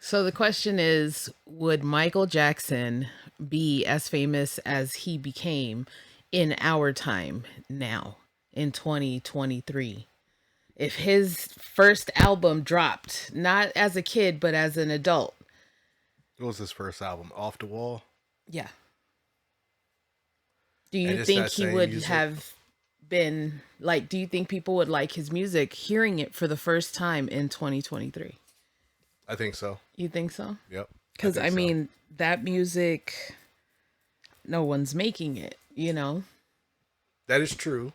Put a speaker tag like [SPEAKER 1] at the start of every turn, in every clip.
[SPEAKER 1] So the question is, would Michael Jackson be as famous as he became in our time now in 2023? If his first album dropped, not as a kid, but as an adult.
[SPEAKER 2] What was his first album? Off the Wall,
[SPEAKER 1] Yeah. Do
[SPEAKER 2] and
[SPEAKER 1] you
[SPEAKER 2] it's
[SPEAKER 1] think
[SPEAKER 2] that
[SPEAKER 1] he
[SPEAKER 2] same
[SPEAKER 1] would
[SPEAKER 2] music.
[SPEAKER 1] have been like, do you think people would like his music hearing it for the first time in 2023?
[SPEAKER 2] I think so.
[SPEAKER 1] You think so?
[SPEAKER 2] Yep, I
[SPEAKER 1] Because,
[SPEAKER 2] think
[SPEAKER 1] I
[SPEAKER 2] so.
[SPEAKER 1] mean, that music, no one's making it, you know?
[SPEAKER 2] That is true.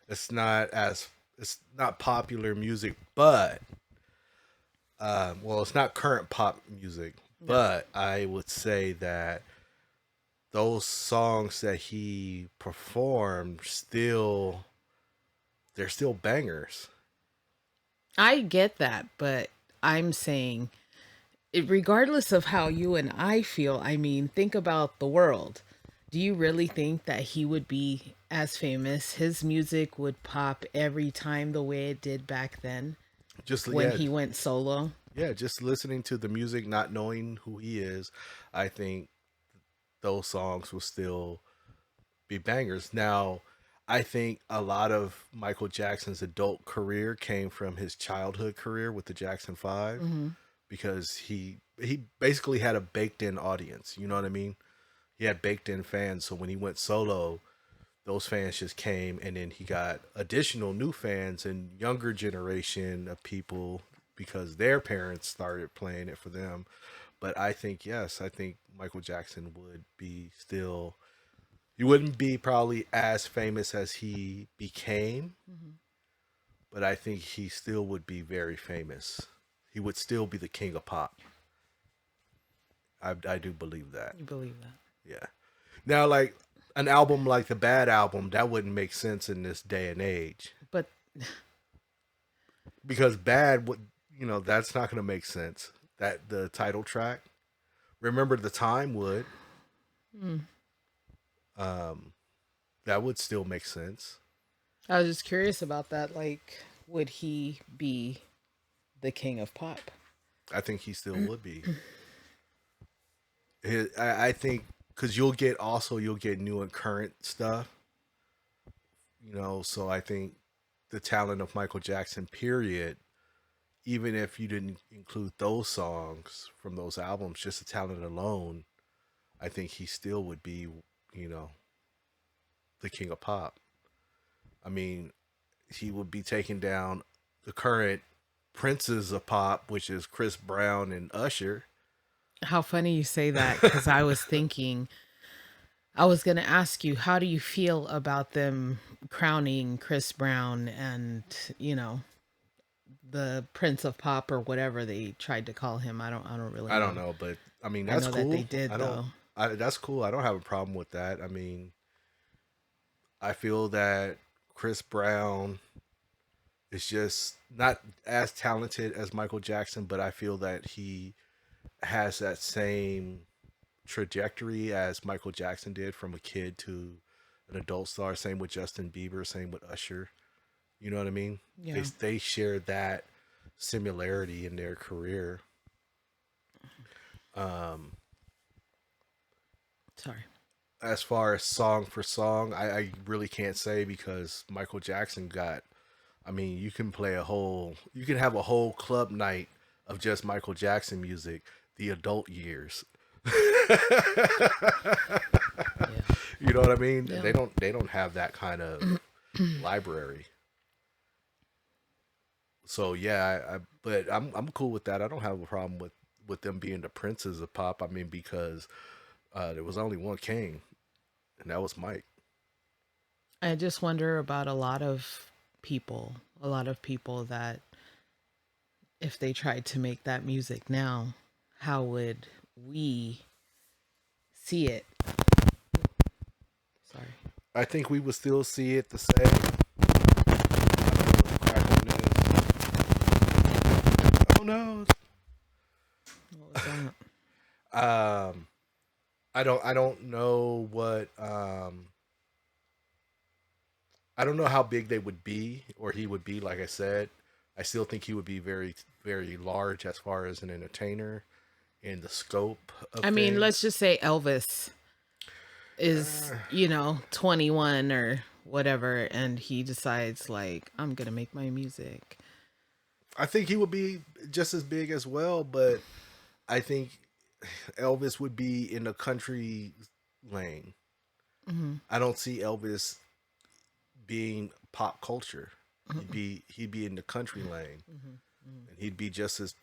[SPEAKER 2] It's not popular music, but well, it's not current pop music.
[SPEAKER 1] No.
[SPEAKER 2] But I would say that those songs that he performed still they're still bangers.
[SPEAKER 1] I get that, but I'm saying, regardless of how you and I feel, I mean, think about the world. Do you really think that he would be as famous? His music would pop every time the way it did back then
[SPEAKER 2] Just
[SPEAKER 1] when
[SPEAKER 2] yeah,
[SPEAKER 1] he went solo?
[SPEAKER 2] yeah, just listening to the music, not knowing who he is, I think those songs will still be bangers. Now, I think a lot of Michael Jackson's adult career came from his childhood career with the Jackson 5
[SPEAKER 1] Hmm.
[SPEAKER 2] because he basically had a baked in audience, you know what I mean? He had baked in fans, so when he went solo, those fans just came, and then he got additional new fans and younger generation of people because their parents started playing it for them. But I think yes, I think Michael Jackson would be still, he wouldn't be probably as famous as he became,
[SPEAKER 1] Hmm.
[SPEAKER 2] but I think he still would be very famous. He would still be the king of pop. I do believe that.
[SPEAKER 1] You believe that?
[SPEAKER 2] Yeah. Now, like an album like the Bad Album, that wouldn't make sense in this day and age
[SPEAKER 1] But
[SPEAKER 2] because Bad would, that's not going to make sense. That the title track, Remember the Time would,
[SPEAKER 1] mm,
[SPEAKER 2] um, that would still make sense.
[SPEAKER 1] I was just curious about that. Like, would he be the king of pop?
[SPEAKER 2] I think he still would be. I think because you'll get new and current stuff, So I think the talent of Michael Jackson, period, even if you didn't include those songs from those albums, just the talent alone, I think he still would be, you know, the king of pop. I mean, he would be taking down the current princes of pop, which is Chris Brown and Usher.
[SPEAKER 1] How funny you say that, because I was thinking, I was going to ask you, how do you feel about them crowning Chris Brown and, you know, the Prince of Pop or whatever they tried to call him? I don't really
[SPEAKER 2] I don't
[SPEAKER 1] know.
[SPEAKER 2] know, but I mean
[SPEAKER 1] I
[SPEAKER 2] that's
[SPEAKER 1] know that they
[SPEAKER 2] cool.
[SPEAKER 1] did though.
[SPEAKER 2] That's cool. I don't have a problem with that. I mean, I feel that Chris Brown is just not as talented as Michael Jackson, but I feel that he has that same trajectory as Michael Jackson did from a kid to an adult star. Same with Justin Bieber, same with Usher. You know what I mean?
[SPEAKER 1] Yeah.
[SPEAKER 2] They share that similarity in their career. Um,
[SPEAKER 1] Sorry.
[SPEAKER 2] as far as song for song, I really can't say because Michael Jackson got. I mean, you can have a whole club night of just Michael Jackson music, the adult years.
[SPEAKER 1] Yeah.
[SPEAKER 2] You know what I mean?
[SPEAKER 1] Yeah.
[SPEAKER 2] They don't have that kind of library. So yeah, but I'm cool with that. I don't have a problem with them being the princes of pop. I mean, because there was only one king, and that was Mike.
[SPEAKER 1] I just wonder about a lot of people that if they tried to make that music now, how would we see it? Sorry.
[SPEAKER 2] I think we would still see it the same. I don't know what the crack on is. Oh no.
[SPEAKER 1] What was that?
[SPEAKER 2] Um, I don't know what I don't know how big they would be or he would be. Like I said, I still think he would be very large as far as an entertainer. in the scope of
[SPEAKER 1] I mean, let's
[SPEAKER 2] things.
[SPEAKER 1] just say Elvis is,
[SPEAKER 2] Uh,
[SPEAKER 1] 21 or whatever, and he decides, like, I'm going to make my music.
[SPEAKER 2] I think he would be just as big as well, but I think Elvis would be in the country lane.
[SPEAKER 1] Hmm.
[SPEAKER 2] I don't see Elvis being pop culture.
[SPEAKER 1] Hmm.
[SPEAKER 2] He'd be in the country lane,
[SPEAKER 1] Hmm. Hmm.
[SPEAKER 2] and he'd be just as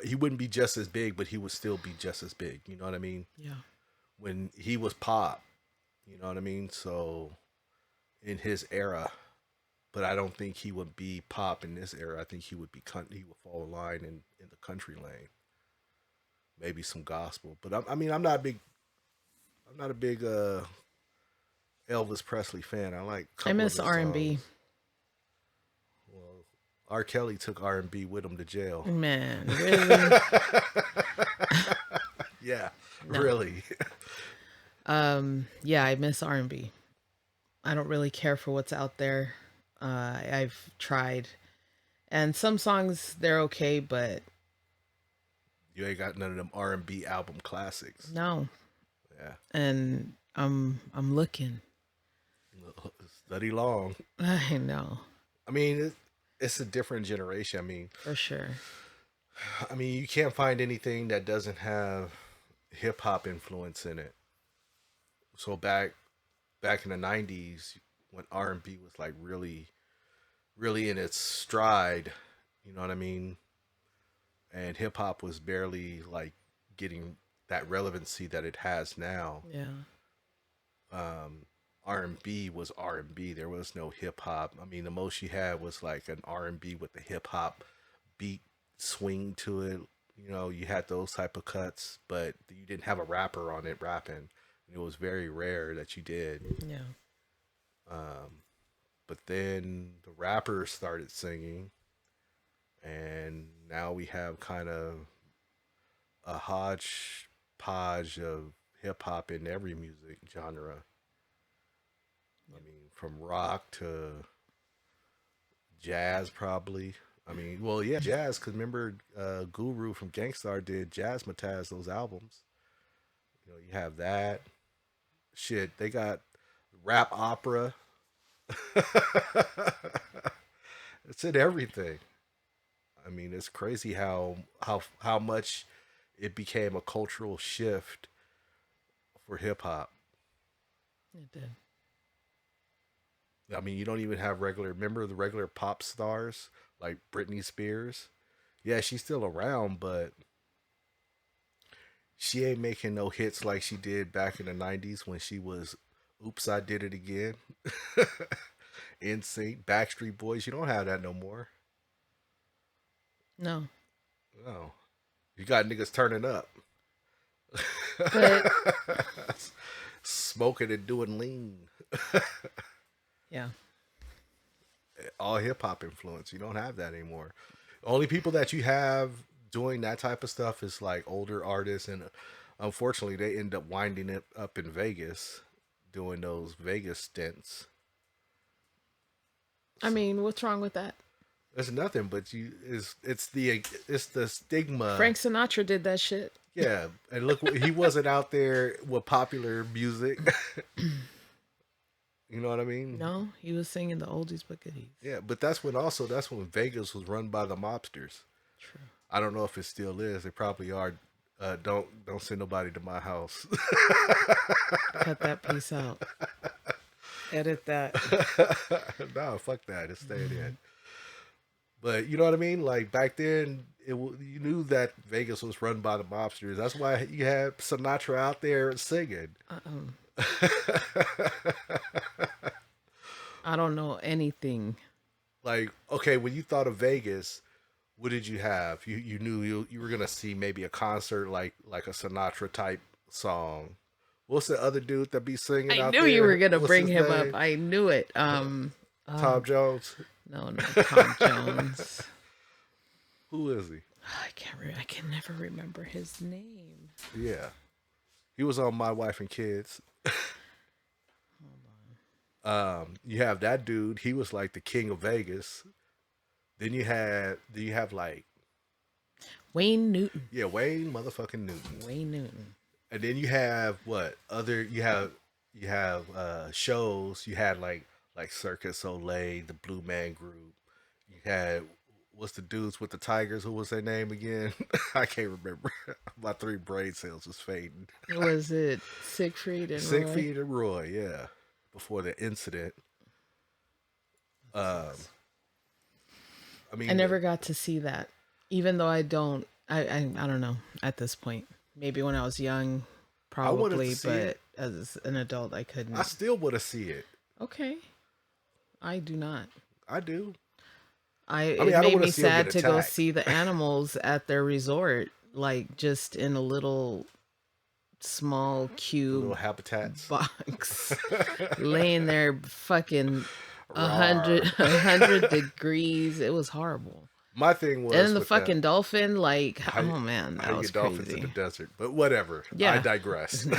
[SPEAKER 2] he wouldn't be just as big, but he would still be just as big. You know what I mean?
[SPEAKER 1] Yeah.
[SPEAKER 2] When he was pop, you know what I mean. So in his era, but I don't think he would be pop in this era. I think he would be he would fall in line in the country lane, maybe some gospel. But I mean, I'm not a big Elvis Presley fan. I like a
[SPEAKER 1] I
[SPEAKER 2] couple of
[SPEAKER 1] miss
[SPEAKER 2] his
[SPEAKER 1] R&B.
[SPEAKER 2] songs. Well, R. Kelly took R&B with him to jail.
[SPEAKER 1] Man, really?
[SPEAKER 2] Yeah,
[SPEAKER 1] No.
[SPEAKER 2] really.
[SPEAKER 1] Yeah, I miss R&B. I don't really care for what's out there. I've tried, and some songs they're okay, but
[SPEAKER 2] You ain't got none of them R&B album classics.
[SPEAKER 1] no.
[SPEAKER 2] Yeah,
[SPEAKER 1] And I'm looking.
[SPEAKER 2] study long.
[SPEAKER 1] I know
[SPEAKER 2] I mean, it's a different generation.
[SPEAKER 1] for sure.
[SPEAKER 2] I mean, you can't find anything that doesn't have hip hop influence in it. So back in the '90s, when R&B was like really in its stride, you know what I mean, and hip hop was barely like getting that relevancy that it has now.
[SPEAKER 1] Yeah.
[SPEAKER 2] R&B was R&B. There was no hip hop. I mean, the most you had was like an R&B with the hip hop beat swing to it. You know, you had those type of cuts, but you didn't have a rapper on it rapping. It was very rare that you did.
[SPEAKER 1] Yeah.
[SPEAKER 2] But then the rappers started singing, and now we have kind of a hodgepodge of hip hop in every music genre. I mean, from rock to jazz, probably. I mean, well, yeah, jazz. Cause remember, Guru from Gangstar did Jazzmatazz those albums. You know, you have that shit. They got rap opera. It's in everything. I mean, it's crazy how much it became a cultural shift for hip hop.
[SPEAKER 1] It did.
[SPEAKER 2] I mean, you don't even have regular. Remember the regular pop stars like Britney Spears? Yeah, she's still around, but she ain't making no hits like she did back in the '90s when she was. Oops, I did it again. NSYNC, Backstreet Boys. You don't have that no more.
[SPEAKER 1] No.
[SPEAKER 2] No, you got niggas turning up,
[SPEAKER 1] But
[SPEAKER 2] smoking and doing lean.
[SPEAKER 1] yeah.
[SPEAKER 2] All hip hop influence. You don't have that anymore. Only people that you have doing that type of stuff is like older artists, and unfortunately, they end up winding it up in Vegas, doing those Vegas stints.
[SPEAKER 1] I
[SPEAKER 2] So
[SPEAKER 1] mean, what's wrong with that?
[SPEAKER 2] there's nothing, but it's the stigma.
[SPEAKER 1] Frank Sinatra did that shit.
[SPEAKER 2] Yeah, and look, he wasn't out there with popular music. You know what I mean?
[SPEAKER 1] No, he was singing the oldies but goodies.
[SPEAKER 2] Yeah, but that's when Vegas was run by the mobsters.
[SPEAKER 1] True.
[SPEAKER 2] I don't know if it still is. They probably are. Don't send nobody to my house.
[SPEAKER 1] Cut that piece out. Edit that.
[SPEAKER 2] No, fuck that. It's staying in. But you know what I mean? Like back then, you knew that Vegas was run by the mobsters. That's why you had Sinatra out there singing.
[SPEAKER 1] Uh-uh. I don't know anything.
[SPEAKER 2] Like, okay, when you thought of Vegas, what did you have? You knew you were gonna see maybe a concert like a Sinatra type song. What's the other dude that be singing
[SPEAKER 1] I
[SPEAKER 2] out
[SPEAKER 1] knew you were
[SPEAKER 2] there?
[SPEAKER 1] gonna
[SPEAKER 2] What's
[SPEAKER 1] bring
[SPEAKER 2] his
[SPEAKER 1] him up.
[SPEAKER 2] name?
[SPEAKER 1] I knew it.
[SPEAKER 2] Tom Jones.
[SPEAKER 1] No, no, Tom Jones.
[SPEAKER 2] Who is he?
[SPEAKER 1] I can never remember his name.
[SPEAKER 2] Yeah, he was on My Wife and Kids. You have that dude. He was like the king of Vegas. Then you have like
[SPEAKER 1] Wayne Newton.
[SPEAKER 2] Yeah, Wayne motherfucking Newton.
[SPEAKER 1] Wayne Newton.
[SPEAKER 2] And then you have what other you have shows. You had like Circus Soleil, the Blue Man Group. You had what's the dudes with the tigers? Who was their name again? I can't remember. My three brain cells was fading.
[SPEAKER 1] Was it Siegfried and Roy?
[SPEAKER 2] Siegfried and Roy, yeah. Before the incident. Um, I mean,
[SPEAKER 1] I never got to see that, even though I don't. I don't know at this point. Maybe when I was young,
[SPEAKER 2] I wanted
[SPEAKER 1] probably,
[SPEAKER 2] to see
[SPEAKER 1] but
[SPEAKER 2] it.
[SPEAKER 1] as an adult, I couldn't.
[SPEAKER 2] I still want to see it.
[SPEAKER 1] Okay, I do not.
[SPEAKER 2] I do.
[SPEAKER 1] It
[SPEAKER 2] mean, I don't
[SPEAKER 1] made
[SPEAKER 2] wanna
[SPEAKER 1] me
[SPEAKER 2] see 'em
[SPEAKER 1] sad
[SPEAKER 2] get
[SPEAKER 1] to go
[SPEAKER 2] attacked.
[SPEAKER 1] see the animals at their resort, like just in a little small
[SPEAKER 2] Little
[SPEAKER 1] cube
[SPEAKER 2] habitats.
[SPEAKER 1] box, laying there, fucking a
[SPEAKER 2] Rawr.
[SPEAKER 1] hundred, 100 degrees. It was horrible.
[SPEAKER 2] My thing was
[SPEAKER 1] And then the
[SPEAKER 2] with
[SPEAKER 1] fucking
[SPEAKER 2] that,
[SPEAKER 1] dolphin, like,
[SPEAKER 2] how,
[SPEAKER 1] oh man,
[SPEAKER 2] how
[SPEAKER 1] that
[SPEAKER 2] you
[SPEAKER 1] was
[SPEAKER 2] get dolphins in
[SPEAKER 1] crazy.
[SPEAKER 2] the desert, but whatever. I
[SPEAKER 1] Yeah.
[SPEAKER 2] digress. I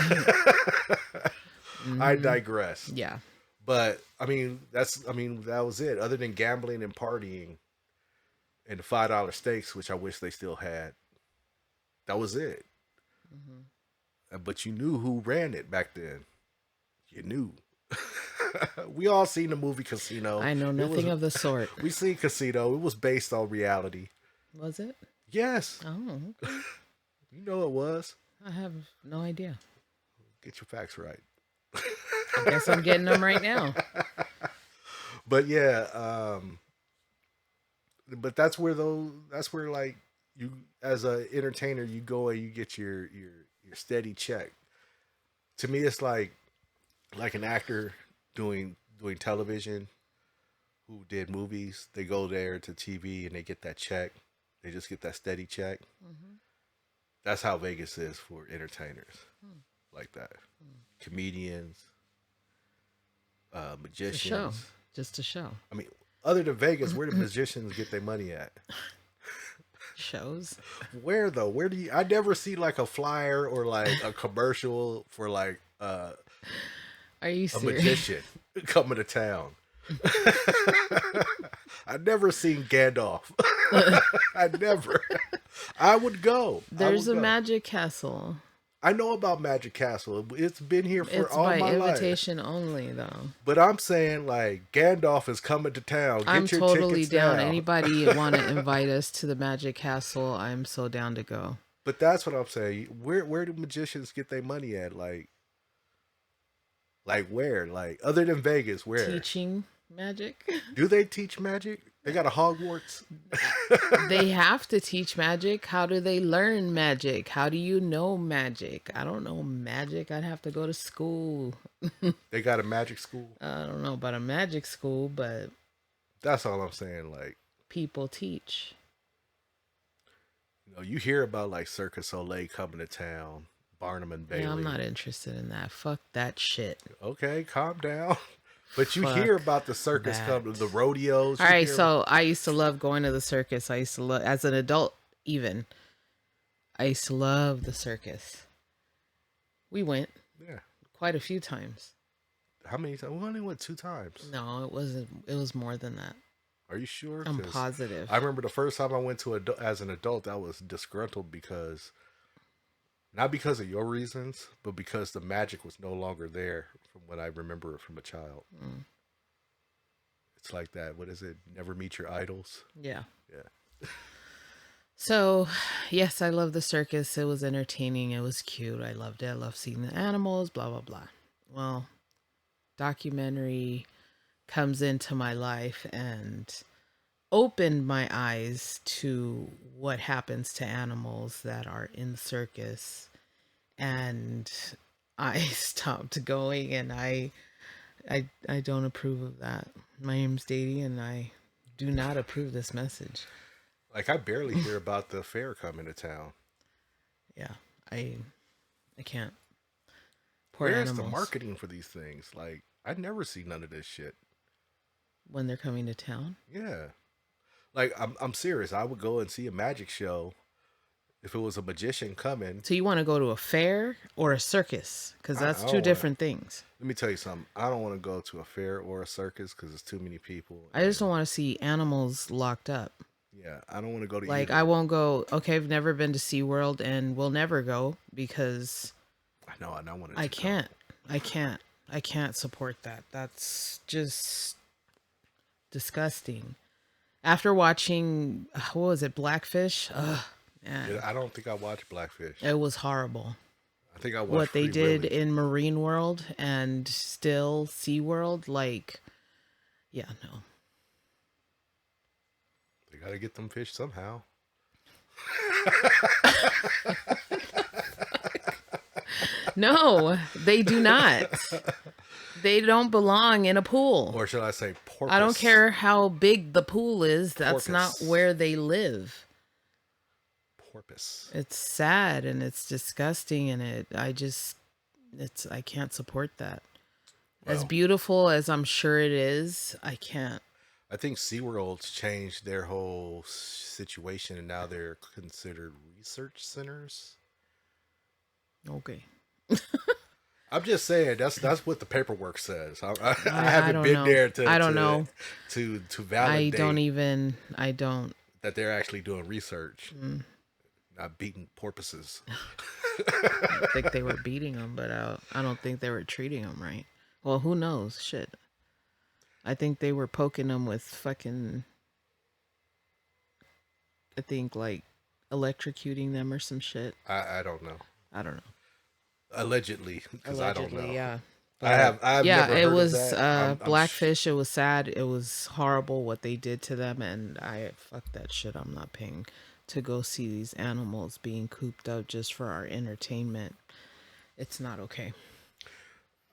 [SPEAKER 1] Mhm.
[SPEAKER 2] digress.
[SPEAKER 1] Yeah.
[SPEAKER 2] But I mean that was it. Other than gambling and partying and the $5 steaks, which I wish they still had, that was it.
[SPEAKER 1] Mhm.
[SPEAKER 2] But you knew who ran it back then. You knew. We all seen the movie Casino.
[SPEAKER 1] I know
[SPEAKER 2] It
[SPEAKER 1] nothing
[SPEAKER 2] was,
[SPEAKER 1] of the sort.
[SPEAKER 2] we seen Casino. It was based on reality.
[SPEAKER 1] Was it?
[SPEAKER 2] Yes,
[SPEAKER 1] Oh, okay.
[SPEAKER 2] you know it was.
[SPEAKER 1] I have no idea.
[SPEAKER 2] Get your facts right.
[SPEAKER 1] I guess I'm getting them right now.
[SPEAKER 2] But yeah, but that's where like you as a entertainer you go and you get your steady check. To me, it's like an actor doing television who did movies. They go there to TV and they get that check. They just get that steady check.
[SPEAKER 1] Mhm.
[SPEAKER 2] That's how Vegas is for entertainers
[SPEAKER 1] Hmm.
[SPEAKER 2] like that. Comedians,
[SPEAKER 1] It's a show.
[SPEAKER 2] magicians.
[SPEAKER 1] Just a show.
[SPEAKER 2] I mean, other than Vegas, where do magicians get their money at?
[SPEAKER 1] Shows.
[SPEAKER 2] Where though? Where do you? I never see like a flyer or like a commercial for like
[SPEAKER 1] Are you
[SPEAKER 2] a
[SPEAKER 1] serious?
[SPEAKER 2] magician coming to town. I never seen Gandalf. I never. I would go.
[SPEAKER 1] There's a
[SPEAKER 2] go.
[SPEAKER 1] magic castle.
[SPEAKER 2] I know about Magic Castle. It's been here for
[SPEAKER 1] It's
[SPEAKER 2] all
[SPEAKER 1] by
[SPEAKER 2] my life.
[SPEAKER 1] invitation only, though.
[SPEAKER 2] But I'm saying like Gandalf is coming to town. Get
[SPEAKER 1] I'm
[SPEAKER 2] your
[SPEAKER 1] totally
[SPEAKER 2] tickets
[SPEAKER 1] down.
[SPEAKER 2] now.
[SPEAKER 1] Anybody want to invite us to the magic castle? I'm so down to go.
[SPEAKER 2] But that's what I'm saying. Where do magicians get their money at? Like where? Like other than Vegas, where?
[SPEAKER 1] Teaching magic.
[SPEAKER 2] Do they teach magic? They got a Hogwarts.
[SPEAKER 1] They have to teach magic. How do they learn magic? How do you know magic? I don't know magic. I'd have to go to school.
[SPEAKER 2] They got a magic school.
[SPEAKER 1] I don't know about a magic school, but
[SPEAKER 2] That's all I'm saying. Like,
[SPEAKER 1] people teach.
[SPEAKER 2] you know, you hear about like Circus Soleil coming to town, Barnum and Bailey.
[SPEAKER 1] Yeah, I'm not interested in that. Fuck that shit.
[SPEAKER 2] Okay, calm down. But you hear
[SPEAKER 1] Fuck
[SPEAKER 2] about the circus
[SPEAKER 1] that.
[SPEAKER 2] coming, the rodeos.
[SPEAKER 1] All
[SPEAKER 2] you
[SPEAKER 1] right,
[SPEAKER 2] hear-
[SPEAKER 1] so I used to love going to the circus. I used to love, as an adult, even. I used to love the circus. We went
[SPEAKER 2] yeah.
[SPEAKER 1] quite a few times.
[SPEAKER 2] How many times? We only went 2 times.
[SPEAKER 1] No, it wasn't. It was more than that.
[SPEAKER 2] Are you sure?
[SPEAKER 1] I'm
[SPEAKER 2] 'Cause
[SPEAKER 1] positive.
[SPEAKER 2] I remember the first time I went to as an adult, I was disgruntled because, not because of your reasons, but because the magic was no longer there from what I remember from a child.
[SPEAKER 1] Mm,
[SPEAKER 2] It's like that. What is it? Never meet your idols.
[SPEAKER 1] yeah.
[SPEAKER 2] Yeah.
[SPEAKER 1] So, yes, I love the circus. It was entertaining. It was cute. I loved it. I loved seeing the animals, blah, blah, blah. Well, documentary comes into my life and opened my eyes to what happens to animals that are in the circus. And I stopped going, and I don't approve of that. My name's Daddy, and I do not approve this message.
[SPEAKER 2] Like I barely hear about the fair coming to town.
[SPEAKER 1] Yeah, I can't. Poor
[SPEAKER 2] Where's
[SPEAKER 1] animals
[SPEAKER 2] the marketing for these things? Like I never see none of this shit.
[SPEAKER 1] when they're coming to town.
[SPEAKER 2] Yeah. Like I'm serious. I would go and see a magic show if it was a magician coming.
[SPEAKER 1] So you want to go to a fair or a circus? Because
[SPEAKER 2] I
[SPEAKER 1] that's
[SPEAKER 2] don't
[SPEAKER 1] two
[SPEAKER 2] wanna-
[SPEAKER 1] different things.
[SPEAKER 2] Let me tell you something. I don't want to go to a fair or a circus because it's too many people.
[SPEAKER 1] I just don't want to see animals locked up.
[SPEAKER 2] Yeah, I don't want to go to
[SPEAKER 1] Like,
[SPEAKER 2] either.
[SPEAKER 1] I won't go. Okay, I've never been to SeaWorld and will never go because
[SPEAKER 2] I know, and I wanted
[SPEAKER 1] I
[SPEAKER 2] to go.
[SPEAKER 1] can't. I can't. I can't support that. That's just disgusting. After watching, what was it, Blackfish? Ugh,
[SPEAKER 2] Yeah,
[SPEAKER 1] man,
[SPEAKER 2] I don't think I watched Blackfish.
[SPEAKER 1] it was horrible.
[SPEAKER 2] I think I watched
[SPEAKER 1] What they
[SPEAKER 2] Free
[SPEAKER 1] did
[SPEAKER 2] Willy.
[SPEAKER 1] in Marine World and still SeaWorld, like, yeah, no.
[SPEAKER 2] They got to get them fish somehow.
[SPEAKER 1] No, they do not. They don't belong in a pool.
[SPEAKER 2] Or should I say
[SPEAKER 1] I don't
[SPEAKER 2] porpoise?
[SPEAKER 1] care how big the pool is. That's not
[SPEAKER 2] Porpoise.
[SPEAKER 1] where they live.
[SPEAKER 2] Porpoise.
[SPEAKER 1] It's sad and it's disgusting and I can't support that. As
[SPEAKER 2] Well,
[SPEAKER 1] beautiful as I'm sure it is, I can't.
[SPEAKER 2] I think SeaWorld's changed their whole situation and now they're considered research centers.
[SPEAKER 1] Okay.
[SPEAKER 2] I'm just saying that's what the paperwork says. I
[SPEAKER 1] I
[SPEAKER 2] haven't
[SPEAKER 1] don't
[SPEAKER 2] been
[SPEAKER 1] know.
[SPEAKER 2] there
[SPEAKER 1] I don't know.
[SPEAKER 2] to
[SPEAKER 1] I don't
[SPEAKER 2] validate
[SPEAKER 1] even I don't
[SPEAKER 2] that they're actually doing research,
[SPEAKER 1] mm,
[SPEAKER 2] not beating porpoises.
[SPEAKER 1] think they were beating them, but I don't think they were treating them right. Well, who knows? Shit. I think they were poking them with fucking I think like electrocuting them or some shit.
[SPEAKER 2] I don't know.
[SPEAKER 1] I don't know.
[SPEAKER 2] Allegedly, because I don't know.
[SPEAKER 1] Allegedly, yeah.
[SPEAKER 2] I've
[SPEAKER 1] Yeah,
[SPEAKER 2] never
[SPEAKER 1] it
[SPEAKER 2] heard of
[SPEAKER 1] was
[SPEAKER 2] that.
[SPEAKER 1] Blackfish. It was sad. It was horrible what they did to them, and I fuck that shit. I'm not paying to go see these animals being cooped up just for our entertainment. It's not okay.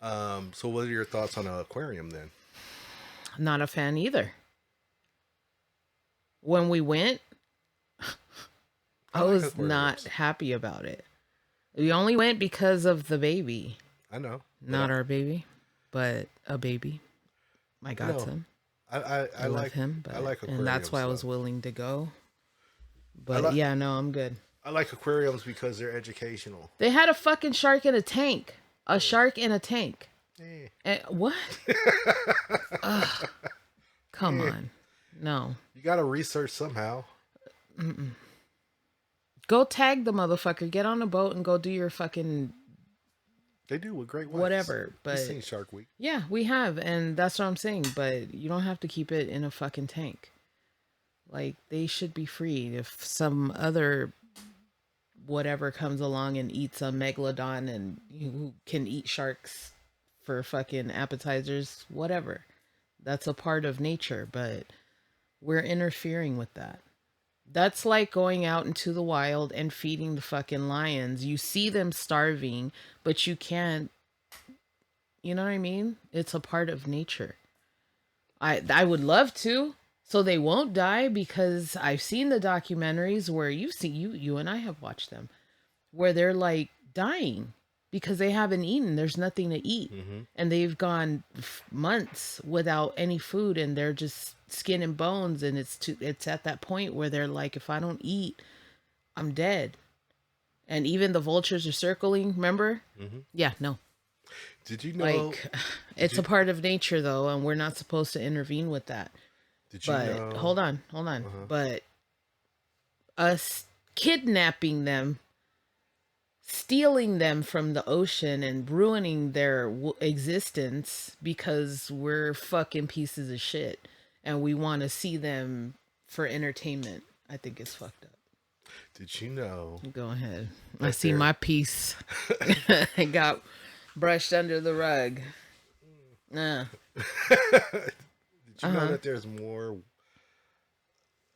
[SPEAKER 2] So what are your thoughts on an aquarium then?
[SPEAKER 1] Not a fan either. When we went,
[SPEAKER 2] I
[SPEAKER 1] I
[SPEAKER 2] like
[SPEAKER 1] was not
[SPEAKER 2] aquariums.
[SPEAKER 1] happy about it. We only went because of the baby,
[SPEAKER 2] I know, but
[SPEAKER 1] not our baby, but a baby, my
[SPEAKER 2] I know.
[SPEAKER 1] godson.
[SPEAKER 2] I
[SPEAKER 1] I love
[SPEAKER 2] like
[SPEAKER 1] him, but and that's
[SPEAKER 2] aquariums
[SPEAKER 1] why I was
[SPEAKER 2] though.
[SPEAKER 1] willing to go.
[SPEAKER 2] I
[SPEAKER 1] But
[SPEAKER 2] like
[SPEAKER 1] yeah, no, I'm good.
[SPEAKER 2] I like aquariums because they're educational.
[SPEAKER 1] They had a fucking shark in a tank. A shark in a tank.
[SPEAKER 2] Eh.
[SPEAKER 1] What? Come
[SPEAKER 2] Eh.
[SPEAKER 1] on. No.
[SPEAKER 2] You got to research somehow.
[SPEAKER 1] Go tag the motherfucker. Get on a boat and go do your fucking
[SPEAKER 2] They do with great whites.
[SPEAKER 1] whatever.
[SPEAKER 2] You've
[SPEAKER 1] But
[SPEAKER 2] seen Shark Week.
[SPEAKER 1] yeah, we have. And that's what I'm saying. But you don't have to keep it in a fucking tank. Like, they should be free. If some other whatever comes along and eats a megalodon and you can eat sharks for fucking appetizers, whatever. That's a part of nature, but we're interfering with that. That's like going out into the wild and feeding the fucking lions. You see them starving, but you can't, you know what I mean? It's a part of nature. I would love to so they won't die because I've seen the documentaries where you and I have watched them where they're like dying because they haven't eaten. There's nothing to eat.
[SPEAKER 2] Mm-hmm.
[SPEAKER 1] And they've gone months without any food and they're just skin and bones and it's at that point where they're like if I don't eat, I'm dead. And even the vultures are circling, remember?
[SPEAKER 2] Mm-hmm.
[SPEAKER 1] Yeah, no.
[SPEAKER 2] Did you know?
[SPEAKER 1] Like it's
[SPEAKER 2] you,
[SPEAKER 1] a part of nature though and we're not supposed to intervene with that.
[SPEAKER 2] did you
[SPEAKER 1] But
[SPEAKER 2] know?
[SPEAKER 1] hold on.
[SPEAKER 2] Uh-huh.
[SPEAKER 1] But us kidnapping them, stealing them from the ocean and ruining their existence because we're fucking pieces of shit and we want to see them for entertainment. I think it's fucked up.
[SPEAKER 2] Did you know?
[SPEAKER 1] Go ahead. I
[SPEAKER 2] That
[SPEAKER 1] see
[SPEAKER 2] there-
[SPEAKER 1] my piece. It got brushed under the rug. Nah.
[SPEAKER 2] Did you know
[SPEAKER 1] Uh-huh.
[SPEAKER 2] that there's more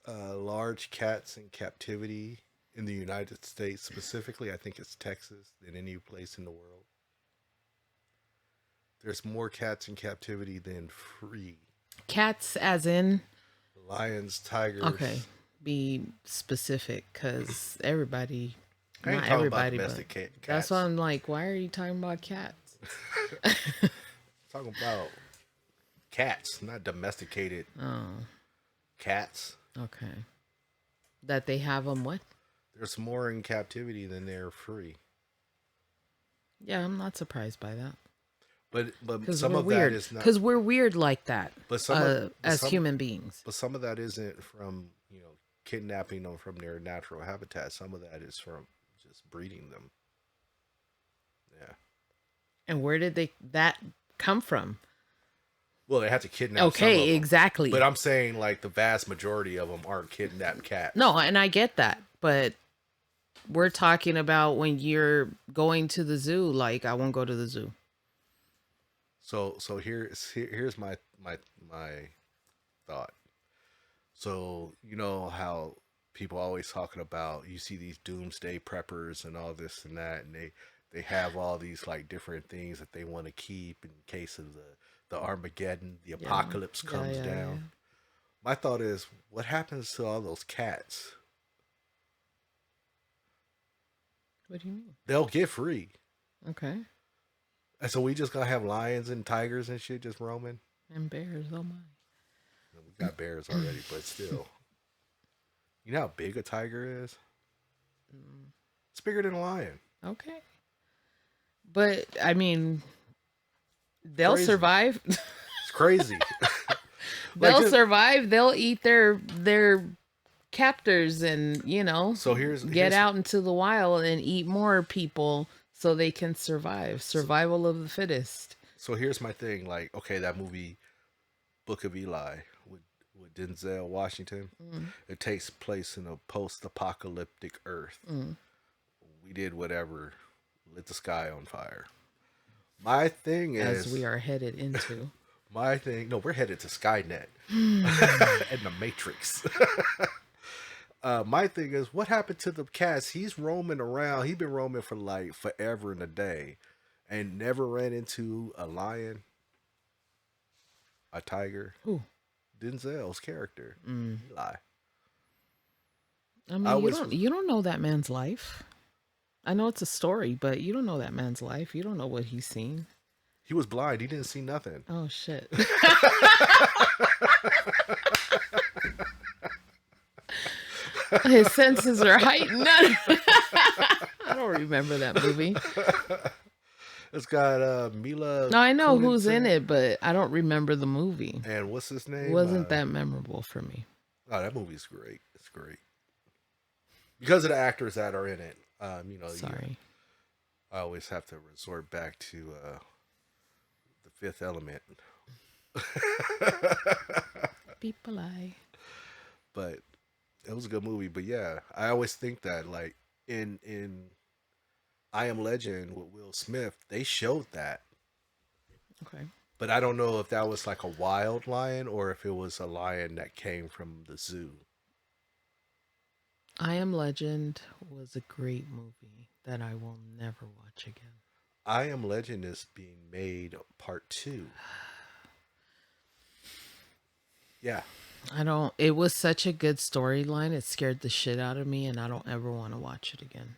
[SPEAKER 2] large cats in captivity in the United States, specifically? I think it's Texas than any place in the world. There's more cats in captivity than free.
[SPEAKER 1] Cats as in
[SPEAKER 2] Lions, tigers.
[SPEAKER 1] okay. Be specific because everybody
[SPEAKER 2] I ain't
[SPEAKER 1] not
[SPEAKER 2] talking
[SPEAKER 1] everybody
[SPEAKER 2] about
[SPEAKER 1] but
[SPEAKER 2] domestic cats.
[SPEAKER 1] that's why I'm like, why are you talking about cats?
[SPEAKER 2] Talking about cats, not domesticated
[SPEAKER 1] Oh,
[SPEAKER 2] cats.
[SPEAKER 1] okay. That they have them what?
[SPEAKER 2] There's more in captivity than they're free.
[SPEAKER 1] Yeah, I'm not surprised by that.
[SPEAKER 2] But
[SPEAKER 1] Because
[SPEAKER 2] some
[SPEAKER 1] we're
[SPEAKER 2] of
[SPEAKER 1] weird.
[SPEAKER 2] that is not.
[SPEAKER 1] Because we're weird like that.
[SPEAKER 2] But some of, but
[SPEAKER 1] As
[SPEAKER 2] some,
[SPEAKER 1] human beings.
[SPEAKER 2] but some of that isn't from kidnapping them from their natural habitat. Some of that is from just breeding them. Yeah.
[SPEAKER 1] And where did they that come from?
[SPEAKER 2] Well, they have to kidnap some of
[SPEAKER 1] Okay,
[SPEAKER 2] them. But
[SPEAKER 1] exactly.
[SPEAKER 2] I'm saying like the vast majority of them aren't kidnapped cats.
[SPEAKER 1] No, and I get that, but we're talking about when you're going to the zoo. Like, I won't go to the zoo.
[SPEAKER 2] So here's my thought. So you know how people always talking about, you see these doomsday preppers and all this and that, and they have all these like different things that they want to keep in case of the Armageddon, the
[SPEAKER 1] Yeah,
[SPEAKER 2] apocalypse
[SPEAKER 1] yeah,
[SPEAKER 2] comes
[SPEAKER 1] yeah, yeah.
[SPEAKER 2] down. My thought is, what happens to all those cats?
[SPEAKER 1] What do you mean?
[SPEAKER 2] They'll get free.
[SPEAKER 1] Okay,
[SPEAKER 2] And so we just gonna have lions and tigers and shit just roaming.
[SPEAKER 1] and bears. Oh my.
[SPEAKER 2] We got bears already, but still, you know how big a tiger is?
[SPEAKER 1] Mm,
[SPEAKER 2] It's bigger than a lion.
[SPEAKER 1] okay, but I mean, they'll
[SPEAKER 2] Crazy.
[SPEAKER 1] survive.
[SPEAKER 2] It's crazy. Like
[SPEAKER 1] They'll
[SPEAKER 2] just
[SPEAKER 1] survive. They'll eat their captors, and
[SPEAKER 2] so
[SPEAKER 1] get
[SPEAKER 2] here's
[SPEAKER 1] out into the wild and eat more people so they can survive.
[SPEAKER 2] so,
[SPEAKER 1] Survival of the fittest.
[SPEAKER 2] so here's my thing. Like, okay, that movie Book of Eli with Denzel Washington.
[SPEAKER 1] Mm,
[SPEAKER 2] It takes place in a post-apocalyptic Earth.
[SPEAKER 1] mm.
[SPEAKER 2] We did whatever, lit the sky on fire. My thing
[SPEAKER 1] As we
[SPEAKER 2] is,
[SPEAKER 1] are headed into.
[SPEAKER 2] my thing. No, we're headed to Skynet and the Matrix. My thing is, what happened to the cats? He's roaming around. He's been roaming for like forever and a day, and never ran into a lion, a tiger.
[SPEAKER 1] Ooh.
[SPEAKER 2] Denzel's character,
[SPEAKER 1] Mm.
[SPEAKER 2] Eli.
[SPEAKER 1] I
[SPEAKER 2] I
[SPEAKER 1] mean,
[SPEAKER 2] was
[SPEAKER 1] you don't know that man's life. I know it's a story, but you don't know that man's life. You don't know what he's seen.
[SPEAKER 2] he was blind. He didn't see nothing.
[SPEAKER 1] Oh shit. His senses are heightened. I don't remember that movie.
[SPEAKER 2] It's got Mila
[SPEAKER 1] No, I know who's in
[SPEAKER 2] Kunis
[SPEAKER 1] it, but I don't remember the movie.
[SPEAKER 2] and what's his
[SPEAKER 1] It
[SPEAKER 2] name?
[SPEAKER 1] wasn't that memorable for me.
[SPEAKER 2] Oh, that movie's great. It's great because of the actors that are in it.
[SPEAKER 1] Sorry.
[SPEAKER 2] I always have to resort back to the Fifth Element.
[SPEAKER 1] Be polite.
[SPEAKER 2] But it was a good movie. But yeah, I always think that like in I Am Legend with Will Smith, they showed that.
[SPEAKER 1] Okay.
[SPEAKER 2] But I don't know if that was like a wild lion or if it was a lion that came from the zoo.
[SPEAKER 1] I Am Legend was a great movie that I will never watch again.
[SPEAKER 2] I Am Legend is being made part two. Yeah.
[SPEAKER 1] I don't. It was such a good storyline. It scared the shit out of me, and I don't ever want to watch it again.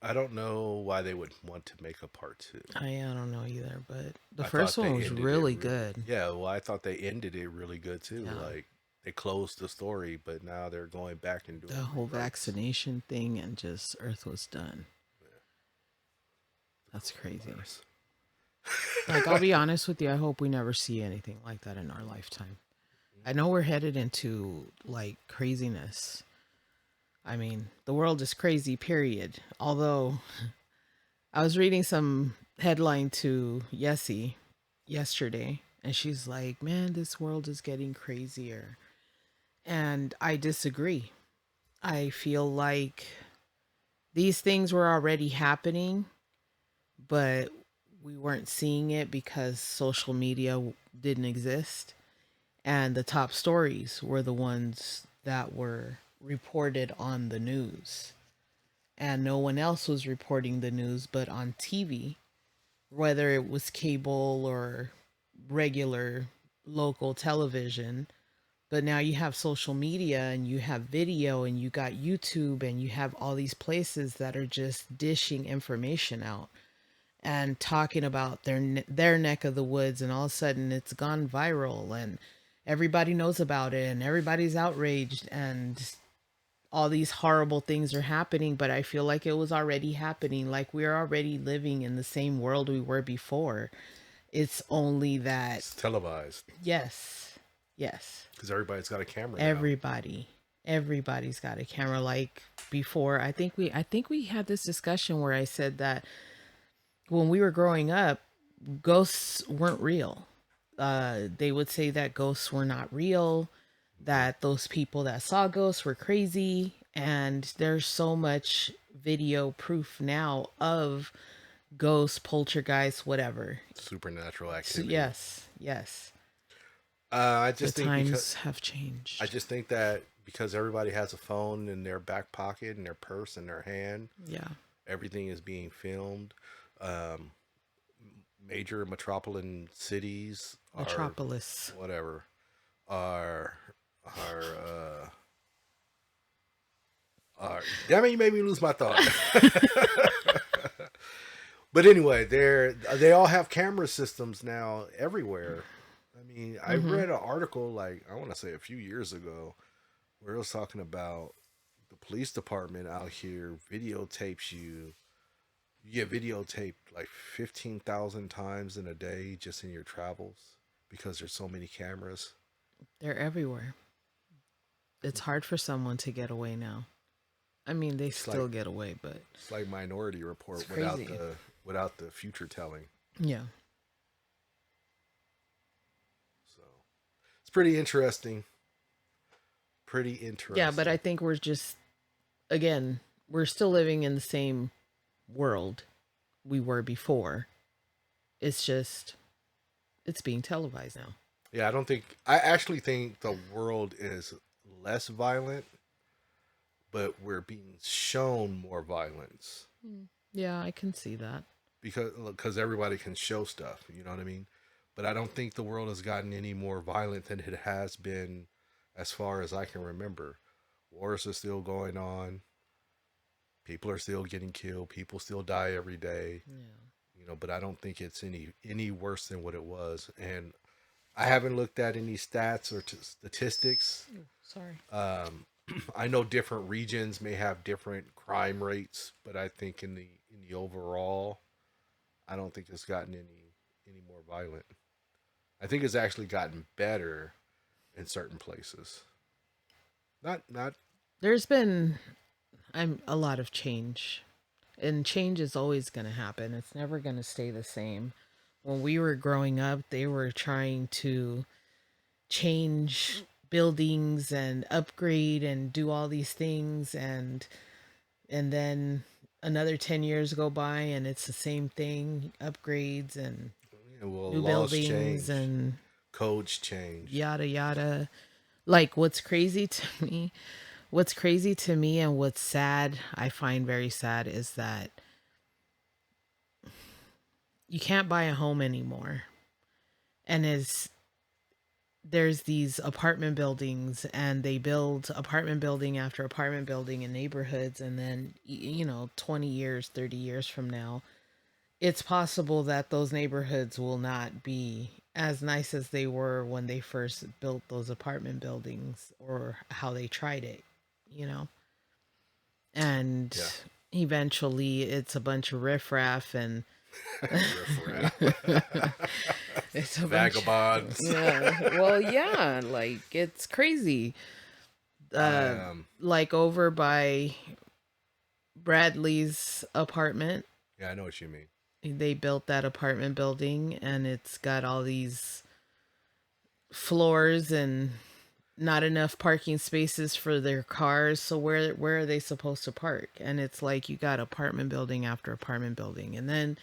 [SPEAKER 2] I don't know why they would want to make a part two.
[SPEAKER 1] I don't know either, but the
[SPEAKER 2] I
[SPEAKER 1] first
[SPEAKER 2] thought they
[SPEAKER 1] one was
[SPEAKER 2] ended it
[SPEAKER 1] really good.
[SPEAKER 2] Yeah, well, I thought they ended it really good too.
[SPEAKER 1] Yeah.
[SPEAKER 2] Like they closed the story, but now they're going back and doing
[SPEAKER 1] The whole
[SPEAKER 2] reruns.
[SPEAKER 1] vaccination thing and just Earth was done. That's crazy.
[SPEAKER 2] Coronavirus.
[SPEAKER 1] Like, I'll be honest with you, I hope we never see anything like that in our lifetime. I know we're headed into like craziness. I mean, the world is crazy, period. Although I was reading some headline to Yessie yesterday, and she's like, man, this world is getting crazier. And I disagree. I feel like these things were already happening, but we weren't seeing it because social media didn't exist. And the top stories were the ones that were reported on the news. And no one else was reporting the news but on TV, whether it was cable or regular local television. But now you have social media and you have video and you got YouTube and you have all these places that are just dishing information out and talking about their neck of the woods, and all of a sudden it's gone viral and everybody knows about it and everybody's outraged and all these horrible things are happening. But I feel like it was already happening. Like, we're already living in the same world we were before. It's only that,
[SPEAKER 2] It's televised
[SPEAKER 1] yes,
[SPEAKER 2] because everybody's got a camera now.
[SPEAKER 1] everybody, Everybody's got a camera. Like before, I think we had this discussion where I said that when we were growing up, ghosts weren't real. They would say that ghosts were not real, that those people that saw ghosts were crazy, and there's so much video proof now of ghosts, poltergeists, whatever.
[SPEAKER 2] Supernatural
[SPEAKER 1] So
[SPEAKER 2] activity.
[SPEAKER 1] yes, yes,
[SPEAKER 2] I
[SPEAKER 1] the
[SPEAKER 2] just think because
[SPEAKER 1] times have
[SPEAKER 2] I
[SPEAKER 1] changed.
[SPEAKER 2] just think that because everybody has a phone in their back pocket, in their purse, in their hand,
[SPEAKER 1] Yeah,
[SPEAKER 2] everything is being filmed. Um, Major metropolitan cities are
[SPEAKER 1] Metropolis.
[SPEAKER 2] whatever are damn it, you made me lose my thought. But anyway, they all have camera systems now everywhere. I mean, I
[SPEAKER 1] Mm-hmm.
[SPEAKER 2] read an article like I want to say a few years ago where it was talking about the police department out here videotapes you. You get videotaped like 15,000 times in a day just in your travels because there's so many cameras.
[SPEAKER 1] They're everywhere. It's hard for someone to get away now. I mean, they
[SPEAKER 2] It's like
[SPEAKER 1] still get away, but
[SPEAKER 2] it's like Minority
[SPEAKER 1] it's
[SPEAKER 2] Report
[SPEAKER 1] crazy.
[SPEAKER 2] without the future telling.
[SPEAKER 1] Yeah.
[SPEAKER 2] So it's pretty interesting. Pretty
[SPEAKER 1] Yeah, but I
[SPEAKER 2] interesting.
[SPEAKER 1] think we're just, again, we're still living in the same world we were before. It's just, it's being televised now.
[SPEAKER 2] Yeah, I actually think the world is less violent, but we're being shown more violence
[SPEAKER 1] Hmm. Yeah, I can see that.
[SPEAKER 2] because everybody can show stuff. You know what I mean? But I don't think the world has gotten any more violent than it has been as far as I can remember. Wars are still going on. People are still getting killed. People still die every day.
[SPEAKER 1] Yeah.
[SPEAKER 2] You know, but I don't think it's any worse than what it was. And I haven't looked at any stats or statistics.
[SPEAKER 1] Ooh, sorry.
[SPEAKER 2] Um, I know different regions may have different crime rates, but I think in the overall, I don't think it's gotten any more violent. I think it's actually gotten better in certain places. Not
[SPEAKER 1] There's been a lot of change. And change is always going to happen. It's never going to stay the same. When we were growing up, they were trying to change buildings and upgrade and do all these things, and then another 10 years go by and it's the same thing, upgrades and
[SPEAKER 2] well,
[SPEAKER 1] new
[SPEAKER 2] laws
[SPEAKER 1] buildings
[SPEAKER 2] change,
[SPEAKER 1] and
[SPEAKER 2] codes change.
[SPEAKER 1] yada yada. Like what's crazy to me and what's sad, I find very sad, is that you can't buy a home anymore. And as there's these apartment buildings, and they build apartment building after apartment building in neighborhoods, and then 20 years, 30 years from now, it's possible that those neighborhoods will not be as nice as they were when they first built those apartment buildings, or how they tried it, you know. And
[SPEAKER 2] Yeah,
[SPEAKER 1] eventually it's a bunch of riffraff, and
[SPEAKER 2] riffraff,
[SPEAKER 1] it's a bunch.
[SPEAKER 2] vagabonds.
[SPEAKER 1] Yeah, well, yeah, like it's crazy.
[SPEAKER 2] I
[SPEAKER 1] uh like over by Bradley's apartment,
[SPEAKER 2] yeah, I know what you mean.
[SPEAKER 1] they built that apartment building, and it's got all these floors and not enough parking spaces for their cars. So where are they supposed to park? And it's like you got apartment building after apartment building, and then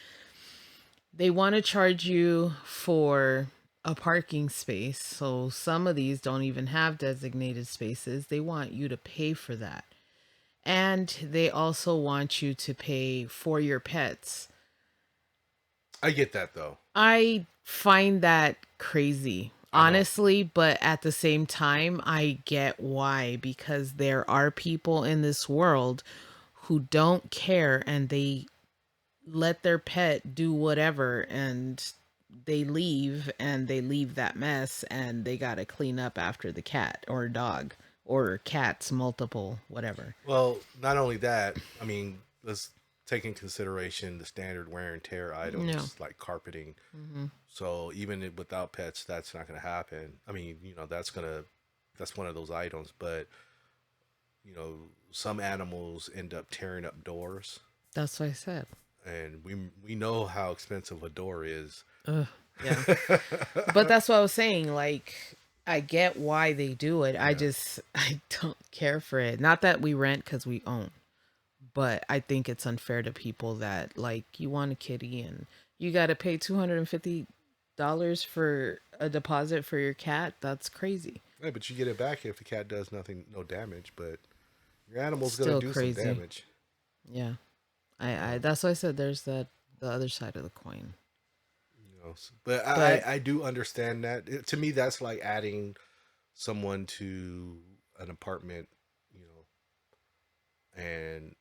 [SPEAKER 1] they want to charge you for a parking space. So some of these don't even have designated spaces. They want you to pay for that. And they also want you to pay for your pets.
[SPEAKER 2] I get that though.
[SPEAKER 1] I find that crazy,
[SPEAKER 2] I know.
[SPEAKER 1] honestly, but at the same time, I get why, because there are people in this world who don't care, and they let their pet do whatever, and they leave that mess, and they got to clean up after the cat or dog or cats, multiple, whatever.
[SPEAKER 2] Well, not only that, I mean, let's take in consideration the standard wear and tear
[SPEAKER 1] No.
[SPEAKER 2] items like carpeting.
[SPEAKER 1] Hmm.
[SPEAKER 2] So even without pets, that's not going to happen. I mean, that's one of those items. But you know, some animals end up tearing up doors,
[SPEAKER 1] That's what I said.
[SPEAKER 2] and we know how expensive a door is.
[SPEAKER 1] Ugh, yeah. But that's what I was saying. Like, I get why they do it. I
[SPEAKER 2] Yeah.
[SPEAKER 1] just, I don't care for it. Not that we rent because we own, but I think it's unfair to people that, like, you want a kitty and you got to pay $250 for a deposit for your cat. That's crazy.
[SPEAKER 2] Yeah, but you get it back if the cat does nothing, no damage. But your animal's gonna
[SPEAKER 1] Still
[SPEAKER 2] do some
[SPEAKER 1] crazy.
[SPEAKER 2] damage.
[SPEAKER 1] Yeah. I
[SPEAKER 2] Um,
[SPEAKER 1] that's why I said there's the other side of the coin.
[SPEAKER 2] but
[SPEAKER 1] But
[SPEAKER 2] I do understand that. To me, that's like adding someone to an apartment, you and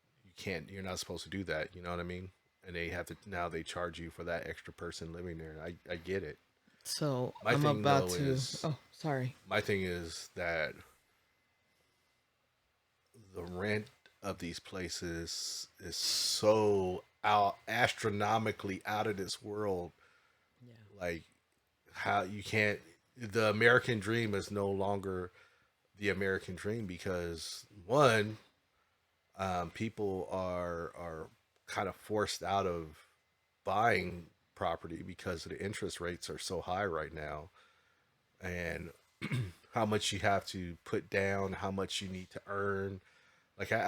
[SPEAKER 2] you're not supposed to do that. You know what I mean? And they have to now they charge you for that extra person living there. I get it.
[SPEAKER 1] so
[SPEAKER 2] My
[SPEAKER 1] I'm
[SPEAKER 2] thing
[SPEAKER 1] about
[SPEAKER 2] though
[SPEAKER 1] to,
[SPEAKER 2] is
[SPEAKER 1] oh, sorry.
[SPEAKER 2] my thing is that the rent of these places is so out astronomically out of this world.
[SPEAKER 1] Yeah.
[SPEAKER 2] Like how you can't the American dream is no longer the American dream because one, people are kind of forced out of buying property because the interest rates are so high right now, and how much you have to put down, how much you need to earn. Like I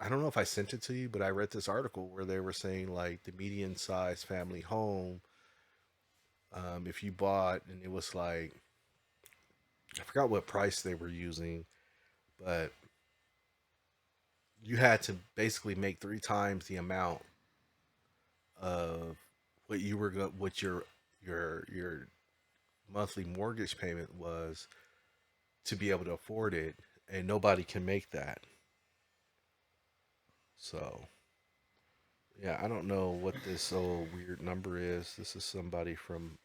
[SPEAKER 2] don't know if I sent it to you, but I read this article where they were saying like the median size family home, if you bought, and it was like I forgot what price they were using, but you had to basically make three times the amount of what your monthly mortgage payment was to be able to afford it, and nobody can make that. So yeah, I don't know what this old weird number is. This is somebody from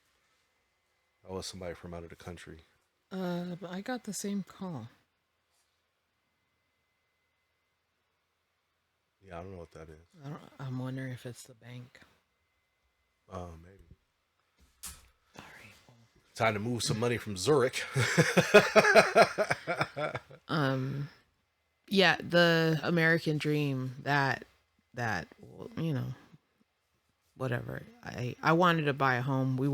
[SPEAKER 2] somebody from out of the country.
[SPEAKER 1] I got the same call.
[SPEAKER 2] Yeah, I don't know what that is.
[SPEAKER 1] I'm wondering if it's the bank.
[SPEAKER 2] Maybe
[SPEAKER 1] All right.
[SPEAKER 2] time to move some money from Zurich.
[SPEAKER 1] Um, yeah, the American dream that well, whatever. I wanted to buy a home. We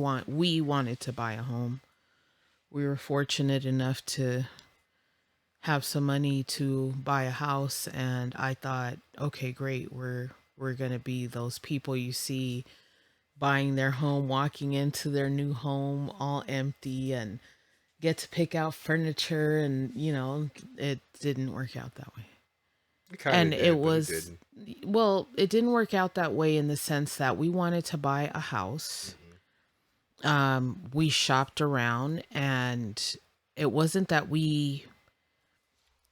[SPEAKER 1] wanted to buy a home. We were fortunate enough to have some money to buy a house, and I thought, okay, great. We're going to be those people you see buying their home, walking into their new home all empty and get to pick out furniture, and it didn't work out that way.
[SPEAKER 2] It kind
[SPEAKER 1] And
[SPEAKER 2] of
[SPEAKER 1] it
[SPEAKER 2] did, but it
[SPEAKER 1] was,
[SPEAKER 2] didn't.
[SPEAKER 1] well, it didn't work out that way in the sense that we wanted to buy a house.
[SPEAKER 2] Hmm.
[SPEAKER 1] We shopped around, and it wasn't that we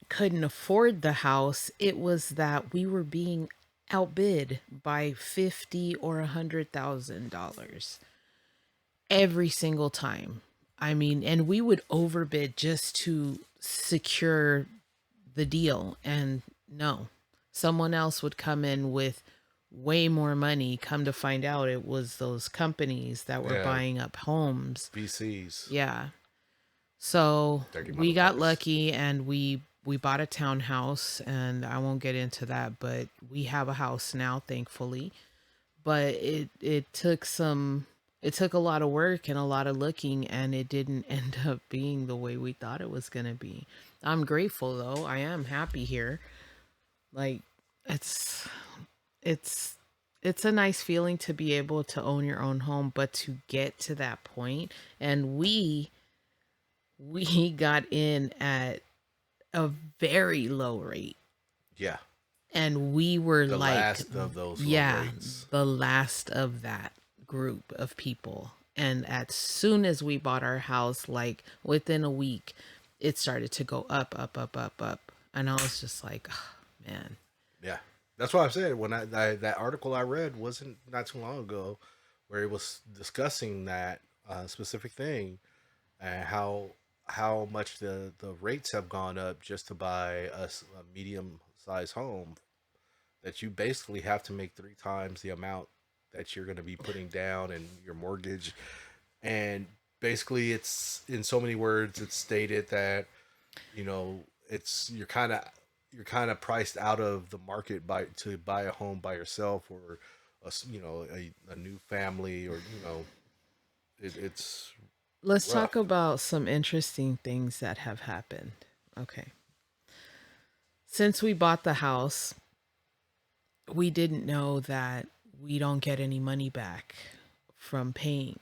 [SPEAKER 1] couldn't afford the house, it was that we were being outbid by 50 or $100,000 every single time. I mean, and we would overbid just to secure the deal. And no, someone else would come in with way more money. Come to find out, it was those companies that were
[SPEAKER 2] Yeah,
[SPEAKER 1] buying up homes.
[SPEAKER 2] VCs.
[SPEAKER 1] Yeah. So
[SPEAKER 2] They're getting
[SPEAKER 1] we
[SPEAKER 2] the
[SPEAKER 1] got
[SPEAKER 2] price.
[SPEAKER 1] lucky, and we bought a townhouse, and I won't get into that, but we have a house now, thankfully. But it took a lot of work and a lot of looking, and it didn't end up being the way we thought it was going to be. I'm grateful though. I am happy here. Like, it's it's it's a nice feeling to be able to own your own home, but to get to that point, and we got in at a very low rate,
[SPEAKER 2] Yeah,
[SPEAKER 1] and we were
[SPEAKER 2] the
[SPEAKER 1] like,
[SPEAKER 2] last of those low
[SPEAKER 1] yeah,
[SPEAKER 2] rates.
[SPEAKER 1] the last of that group of people. And as soon as we bought our house, like within a week, it started to go up, up, up, up, up. And I was just like, oh, man.
[SPEAKER 2] Yeah, that's what I said when I that article I read wasn't not too long ago, where it was discussing that specific thing and how much the rates have gone up just to buy a medium sized home, that you basically have to make three times the amount that you're going to be putting down in your mortgage. And basically it's in so many words it's stated that you know it's you're kind of you're kind of priced out of the market by to buy a home by yourself or a new family or it's
[SPEAKER 1] Let's talk
[SPEAKER 2] rough.
[SPEAKER 1] about some interesting things that have happened. Okay. Since we bought the house, we didn't know that we don't get any money back from paying.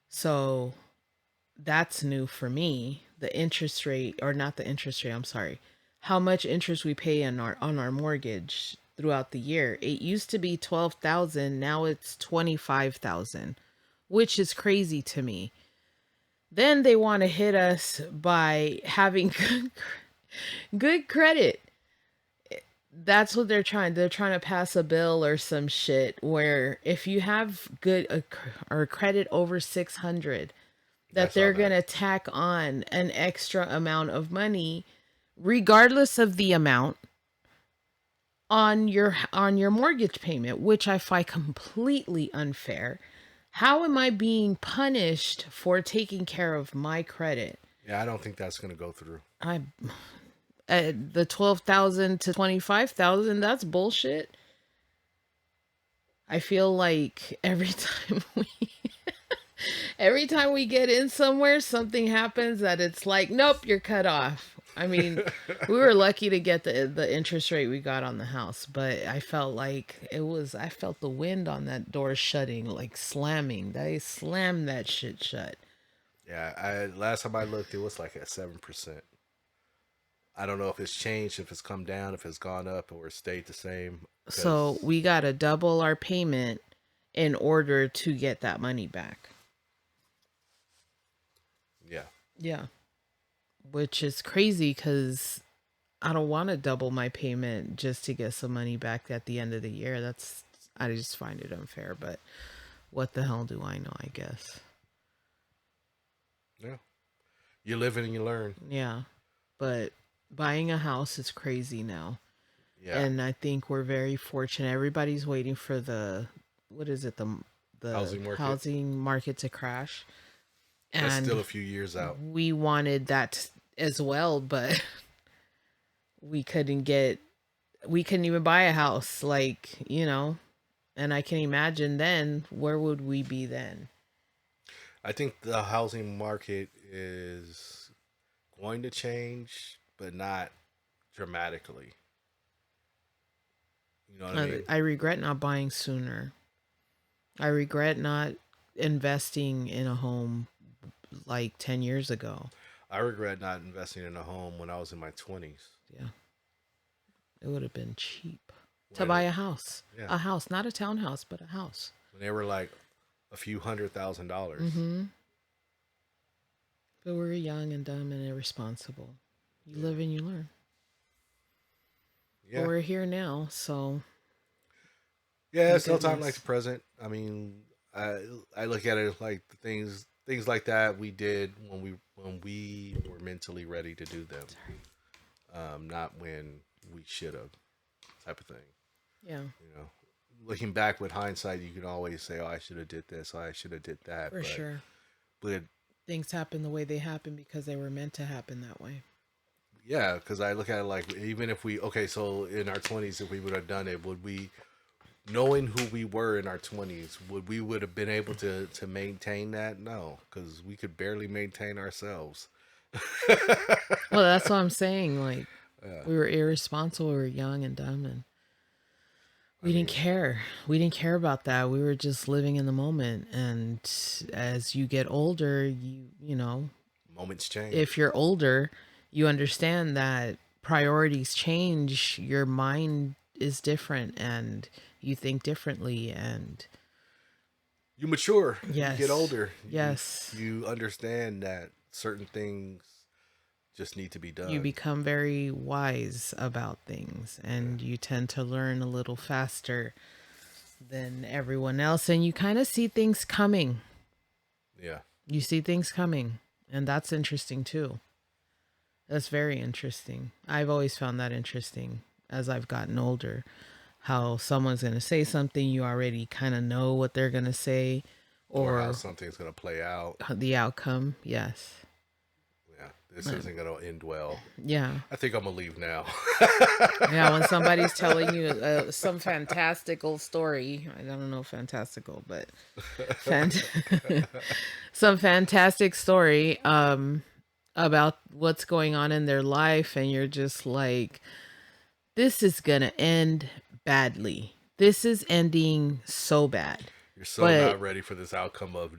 [SPEAKER 1] So that's new for me. The interest rate, or not the interest rate, I'm sorry. How much interest we pay on our mortgage throughout the year. It used to be 12,000, now it's 25,000, which is crazy to me. Then they want to hit us by having good credit. That's what they're trying to pass a bill or some shit where if you have good or credit over 600,
[SPEAKER 2] I
[SPEAKER 1] that
[SPEAKER 2] saw
[SPEAKER 1] they're going
[SPEAKER 2] that.
[SPEAKER 1] to tack on an extra amount of money regardless of the amount on your mortgage payment, which I find completely unfair. How am I being punished for taking care of my credit?
[SPEAKER 2] Yeah, I don't think that's going to go through.
[SPEAKER 1] I The 12,000 to 25,000, that's bullshit. I feel like every time we get in somewhere, something happens that it's like, nope, you're cut off. I mean, we were lucky to get the interest rate we got on the house, but I felt like I felt the wind on that door shutting, like slamming. They slammed that shit shut.
[SPEAKER 2] Yeah, I last time I looked, it was like at 7%. I don't know if it's changed, if it's come down, if it's gone up, or stayed the same.
[SPEAKER 1] So
[SPEAKER 2] Because
[SPEAKER 1] we got to double our payment in order to get that money back.
[SPEAKER 2] yeah,
[SPEAKER 1] Yeah, which is crazy because I don't want to double my payment just to get some money back at the end of the year. I just find it unfair, but what the hell do I know, I guess.
[SPEAKER 2] yeah, you live and you learn.
[SPEAKER 1] Yeah, but buying a house is crazy now.
[SPEAKER 2] Yeah,
[SPEAKER 1] And I think we're very fortunate. Everybody's waiting for what is it, the
[SPEAKER 2] housing market.
[SPEAKER 1] housing market to crash.
[SPEAKER 2] That's still
[SPEAKER 1] And
[SPEAKER 2] a few years out.
[SPEAKER 1] we wanted that as well, but we couldn't get we couldn't even buy a house, like, and I can imagine then where would we be then?
[SPEAKER 2] I think the housing market is going to change, but not dramatically. You know what I mean?
[SPEAKER 1] I regret not buying sooner. I regret not investing in a home like 10 years ago.
[SPEAKER 2] I regret not investing in a home when I was in my 20s.
[SPEAKER 1] Yeah, it would have been cheap to
[SPEAKER 2] When
[SPEAKER 1] buy
[SPEAKER 2] it,
[SPEAKER 1] a house.
[SPEAKER 2] yeah,
[SPEAKER 1] A house, not a townhouse, but a house.
[SPEAKER 2] when they were like a few $100,000.
[SPEAKER 1] Mm-hmm. But we're young and dumb and irresponsible. You
[SPEAKER 2] Yeah,
[SPEAKER 1] live and you learn. But
[SPEAKER 2] yeah,
[SPEAKER 1] we're here now, so
[SPEAKER 2] yeah.
[SPEAKER 1] thank
[SPEAKER 2] It's no time like
[SPEAKER 1] goodness.
[SPEAKER 2] the present. I mean, I look at it like the things like that we did when we were mentally ready to do them, not when we should have, type of thing.
[SPEAKER 1] Yeah,
[SPEAKER 2] You know, looking back with hindsight, you can always say, "Oh, I should have did this. Oh, I should have did that."
[SPEAKER 1] for sure.
[SPEAKER 2] But
[SPEAKER 1] Things happen the way they happen because they were meant to happen that way.
[SPEAKER 2] yeah, because I look at it like even if we okay, so in our 20s, if we would have done it, would we, knowing who we were in our 20s, would have been able to maintain that? No, because we could barely maintain ourselves.
[SPEAKER 1] Well, that's what I'm saying. Like,
[SPEAKER 2] Yeah,
[SPEAKER 1] we were irresponsible, we were young and dumb, and
[SPEAKER 2] I
[SPEAKER 1] we didn't
[SPEAKER 2] mean,
[SPEAKER 1] care. We didn't care about that. We were just living in the moment. And as you get older,
[SPEAKER 2] moments
[SPEAKER 1] if
[SPEAKER 2] change.
[SPEAKER 1] you're older, you understand that priorities change. Your mind is different and you think differently. And
[SPEAKER 2] You mature, you get
[SPEAKER 1] yes,
[SPEAKER 2] older,
[SPEAKER 1] yes,
[SPEAKER 2] you understand that certain things just need to be
[SPEAKER 1] you
[SPEAKER 2] done.
[SPEAKER 1] become very wise about things
[SPEAKER 2] Yeah,
[SPEAKER 1] and you tend to learn a little faster than everyone else. And you kind of see things coming.
[SPEAKER 2] yeah,
[SPEAKER 1] You see things coming. And that's interesting too. That's very interesting. I've always found that interesting as I've gotten older. How someone's going to say something, you already kind of know what they're going to say
[SPEAKER 2] or how
[SPEAKER 1] or
[SPEAKER 2] something's gonna play out.
[SPEAKER 1] the outcome. Yes.
[SPEAKER 2] Yeah, this isn't gonna end well.
[SPEAKER 1] Yeah.
[SPEAKER 2] I think I'm gonna leave now.
[SPEAKER 1] Yeah, when somebody's telling you some fantastical story, I don't know fantastical, but fant- some fantastic story about what's going on in their life, and you're just like, this is gonna end badly. This is ending so bad.
[SPEAKER 2] You're so
[SPEAKER 1] But
[SPEAKER 2] not ready for this outcome of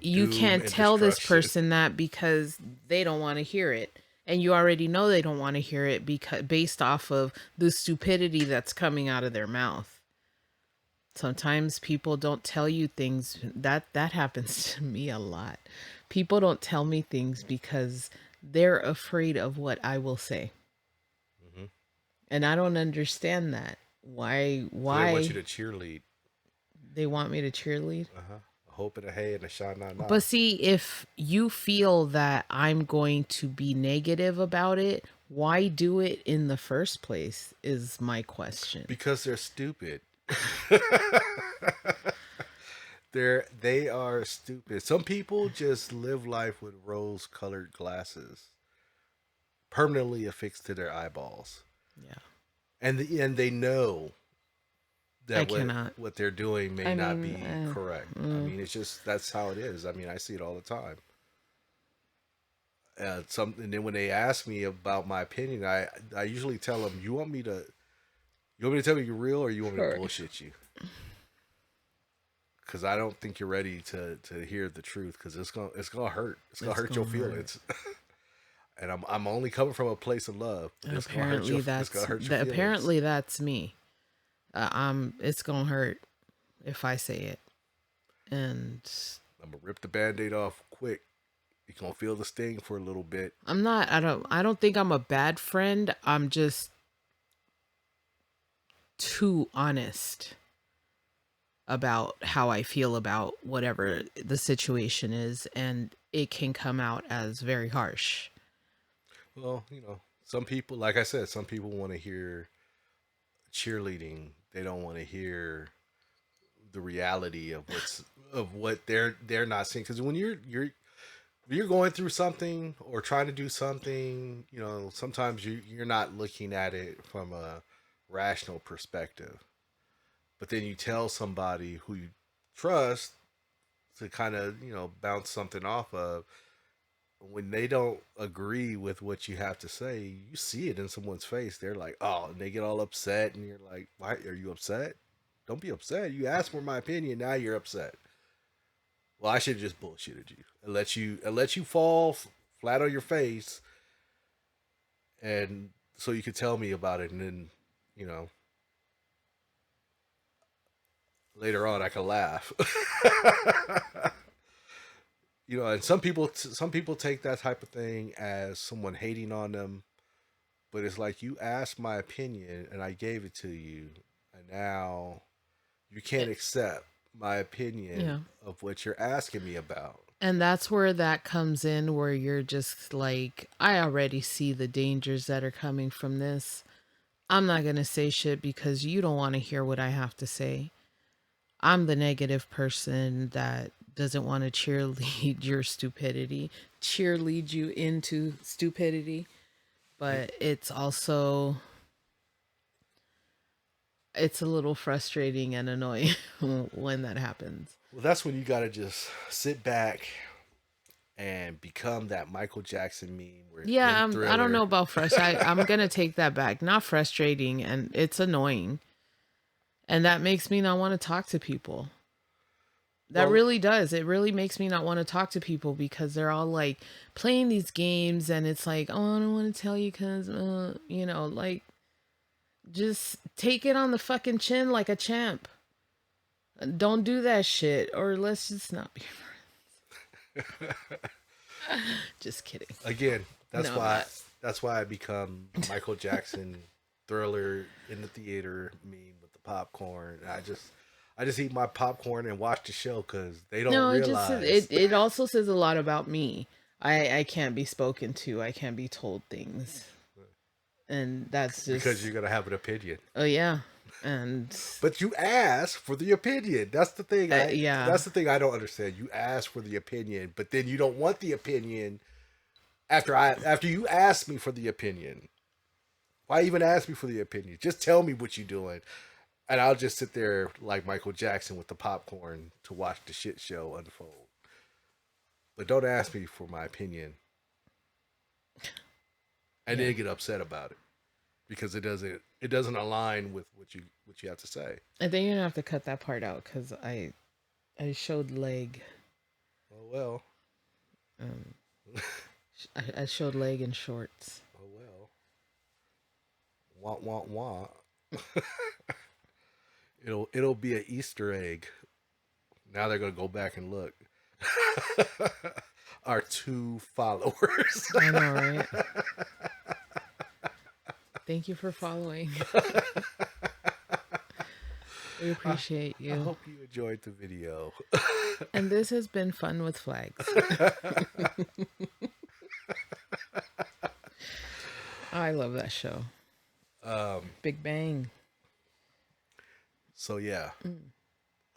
[SPEAKER 1] you
[SPEAKER 2] doom
[SPEAKER 1] can't
[SPEAKER 2] and
[SPEAKER 1] tell this
[SPEAKER 2] destruction.
[SPEAKER 1] person that because they don't want to hear it. And you already know they don't want to hear it because based off of the stupidity that's coming out of their mouth. Sometimes people don't tell you things that happens to me a lot. People don't tell me things because they're afraid of what I will say.
[SPEAKER 2] Hmm.
[SPEAKER 1] And I don't understand that. Why
[SPEAKER 2] So they want
[SPEAKER 1] why
[SPEAKER 2] you to cheerlead.
[SPEAKER 1] they want me to cheerlead?
[SPEAKER 2] Uh-huh. A hope and a hey and a shot na na.
[SPEAKER 1] But see, if you feel that I'm going to be negative about it, why do it in the first place is my question.
[SPEAKER 2] Because they're stupid. They are stupid. Some people just live life with rose colored glasses permanently affixed to their eyeballs.
[SPEAKER 1] Yeah.
[SPEAKER 2] And they know
[SPEAKER 1] I
[SPEAKER 2] that
[SPEAKER 1] cannot.
[SPEAKER 2] what they're doing may
[SPEAKER 1] I
[SPEAKER 2] not
[SPEAKER 1] mean,
[SPEAKER 2] be correct. I mean, it's just that's how it is. I mean, I see it all the time. And then when they ask me about my opinion, I usually tell them, you want me to tell me you're real, or you want me to
[SPEAKER 1] Sure.
[SPEAKER 2] bullshit you? Because I don't think you're ready to hear the truth. Because it's gonna hurt. It's gonna
[SPEAKER 1] It's
[SPEAKER 2] hurt your
[SPEAKER 1] gonna hurt.
[SPEAKER 2] feelings. And I'm only coming from a place of love. But
[SPEAKER 1] And
[SPEAKER 2] it's gonna hurt your feelings.
[SPEAKER 1] apparently that's me. It's gonna hurt if I say it. And
[SPEAKER 2] I'm gonna rip the band-aid off quick. You're gonna feel the sting for a little bit.
[SPEAKER 1] I don't think I'm a bad friend. I'm just too honest about how I feel about whatever the situation is, and it can come out as very harsh.
[SPEAKER 2] Well, some people, like I said, some people want to hear cheerleading. They don't want to hear the reality of what they're not seeing. Because when you're going through something or trying to do something, sometimes you're not looking at it from a rational perspective. But then you tell somebody who you trust to kind of bounce something off of. When they don't agree with what you have to say, you see it in someone's face. They're like, oh, and they get all upset, and you're like, why are you upset? Don't be upset. You asked for my opinion, now you're upset. Well, I should have just bullshitted you and let you fall flat on your face, and so you could tell me about it, and then you know later on I can laugh. And some people take that type of thing as someone hating on them, but it's like you asked my opinion and I gave it to you, and now you can't accept my opinion
[SPEAKER 1] Yeah.
[SPEAKER 2] of what you're asking me about.
[SPEAKER 1] And that's where that comes in, where you're just like, I already see the dangers that are coming from this. I'm not going to say shit because you don't want to hear what I have to say. I'm the negative person that doesn't want to cheerlead your stupidity, cheerlead you into stupidity. But it's a little frustrating and annoying when that happens.
[SPEAKER 2] Well, that's when you gotta just sit back and become that Michael Jackson meme where
[SPEAKER 1] Yeah,
[SPEAKER 2] in
[SPEAKER 1] I don't
[SPEAKER 2] Thriller.
[SPEAKER 1] know about I'm gonna take that back. Not frustrating, and it's annoying, and that makes me not want to talk to people. That
[SPEAKER 2] Well,
[SPEAKER 1] really does. It really makes me not want to talk to people because they're all like playing these games, and it's like, oh, I don't want to tell you because, like, just take it on the fucking chin like a champ. Don't do that shit, or let's just not be friends. Just kidding.
[SPEAKER 2] again, that's
[SPEAKER 1] No, I'm
[SPEAKER 2] why
[SPEAKER 1] not.
[SPEAKER 2] that's why I become Michael Jackson Thriller in the theater meme with the popcorn. I just eat my popcorn and watch the show because they don't
[SPEAKER 1] No, it just says
[SPEAKER 2] realize
[SPEAKER 1] it also says a lot about me. I can't be spoken to. I can't be told things. And that's
[SPEAKER 2] because
[SPEAKER 1] just
[SPEAKER 2] you're gonna have an opinion.
[SPEAKER 1] oh yeah. And
[SPEAKER 2] But you ask for the opinion. That's the thing.
[SPEAKER 1] yeah.
[SPEAKER 2] That's the thing I don't understand. You ask for the opinion, but then you don't want the opinion After you asked me for the opinion, why even ask me for the opinion? Just tell me what you're doing, and I'll just sit there like Michael Jackson with the popcorn to watch the shit show unfold. But don't ask me for my opinion and
[SPEAKER 1] Yeah.
[SPEAKER 2] then get upset about it because it doesn't align with what you have to say.
[SPEAKER 1] I think you're gonna have to cut that part out because I showed leg.
[SPEAKER 2] Oh well.
[SPEAKER 1] Um, I showed leg in shorts.
[SPEAKER 2] Oh well. Wah wah wah. It'll be an Easter egg. Now they're gonna go back and look. Our two followers.
[SPEAKER 1] I know, right? Thank you for following. We appreciate
[SPEAKER 2] I
[SPEAKER 1] you.
[SPEAKER 2] hope you enjoyed the video.
[SPEAKER 1] And this has been Fun with Flags. I love that show. Big Bang.
[SPEAKER 2] So yeah,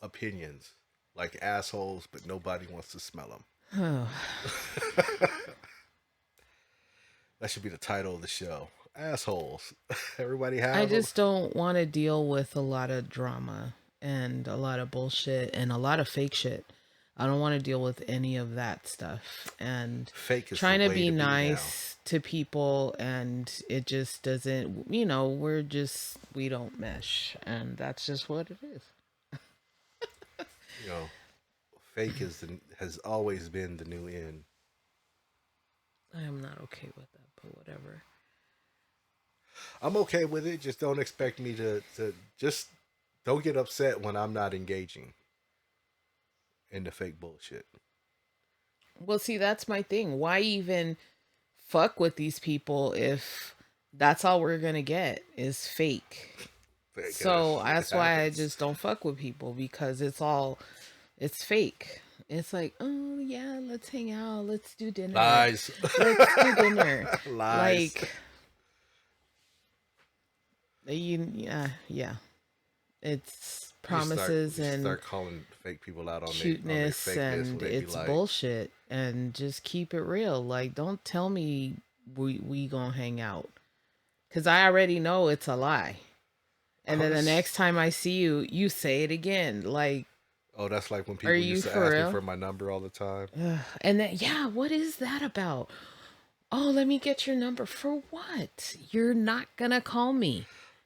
[SPEAKER 2] opinions like assholes, but nobody wants to smell them.
[SPEAKER 1] Oh,
[SPEAKER 2] That should be the title of the show. Assholes. Everybody have
[SPEAKER 1] I
[SPEAKER 2] them.
[SPEAKER 1] just don't want to deal with a lot of drama and a lot of bullshit and a lot of fake shit. I don't want to deal with any of that stuff. And
[SPEAKER 2] Fake is
[SPEAKER 1] trying
[SPEAKER 2] the
[SPEAKER 1] to
[SPEAKER 2] way
[SPEAKER 1] be
[SPEAKER 2] now.
[SPEAKER 1] nice to people, and it just doesn't, we don't mesh. And that's just what it is.
[SPEAKER 2] You know, fake has always been the new in.
[SPEAKER 1] I am not okay with that, but whatever.
[SPEAKER 2] I'm okay with it. Just don't expect me to just don't get upset when I'm not engaging in the fake bullshit.
[SPEAKER 1] Well, see, that's my thing. Why even fuck with these people if that's all we're gonna get is fake? So that's why I just don't fuck with people, because it's fake. It's like, oh yeah, let's hang out, let's do dinner.
[SPEAKER 2] Lies.
[SPEAKER 1] Let's do dinner.
[SPEAKER 2] Lies.
[SPEAKER 1] Like yeah. It's promises
[SPEAKER 2] you
[SPEAKER 1] and
[SPEAKER 2] start calling fake people out on
[SPEAKER 1] cuteness,
[SPEAKER 2] their fakeness when
[SPEAKER 1] and
[SPEAKER 2] they be
[SPEAKER 1] it's
[SPEAKER 2] like,
[SPEAKER 1] bullshit, and just keep it real. Like, don't tell me we gonna hang out, because I already know it's a lie. And then the next time I see you, you say it again. Like,
[SPEAKER 2] oh, that's like when
[SPEAKER 1] are
[SPEAKER 2] people
[SPEAKER 1] you
[SPEAKER 2] used to
[SPEAKER 1] for
[SPEAKER 2] ask
[SPEAKER 1] real?
[SPEAKER 2] me for my number all the time.
[SPEAKER 1] And then, yeah, what is that about? Oh, let me get your number. For what? You're not gonna call me.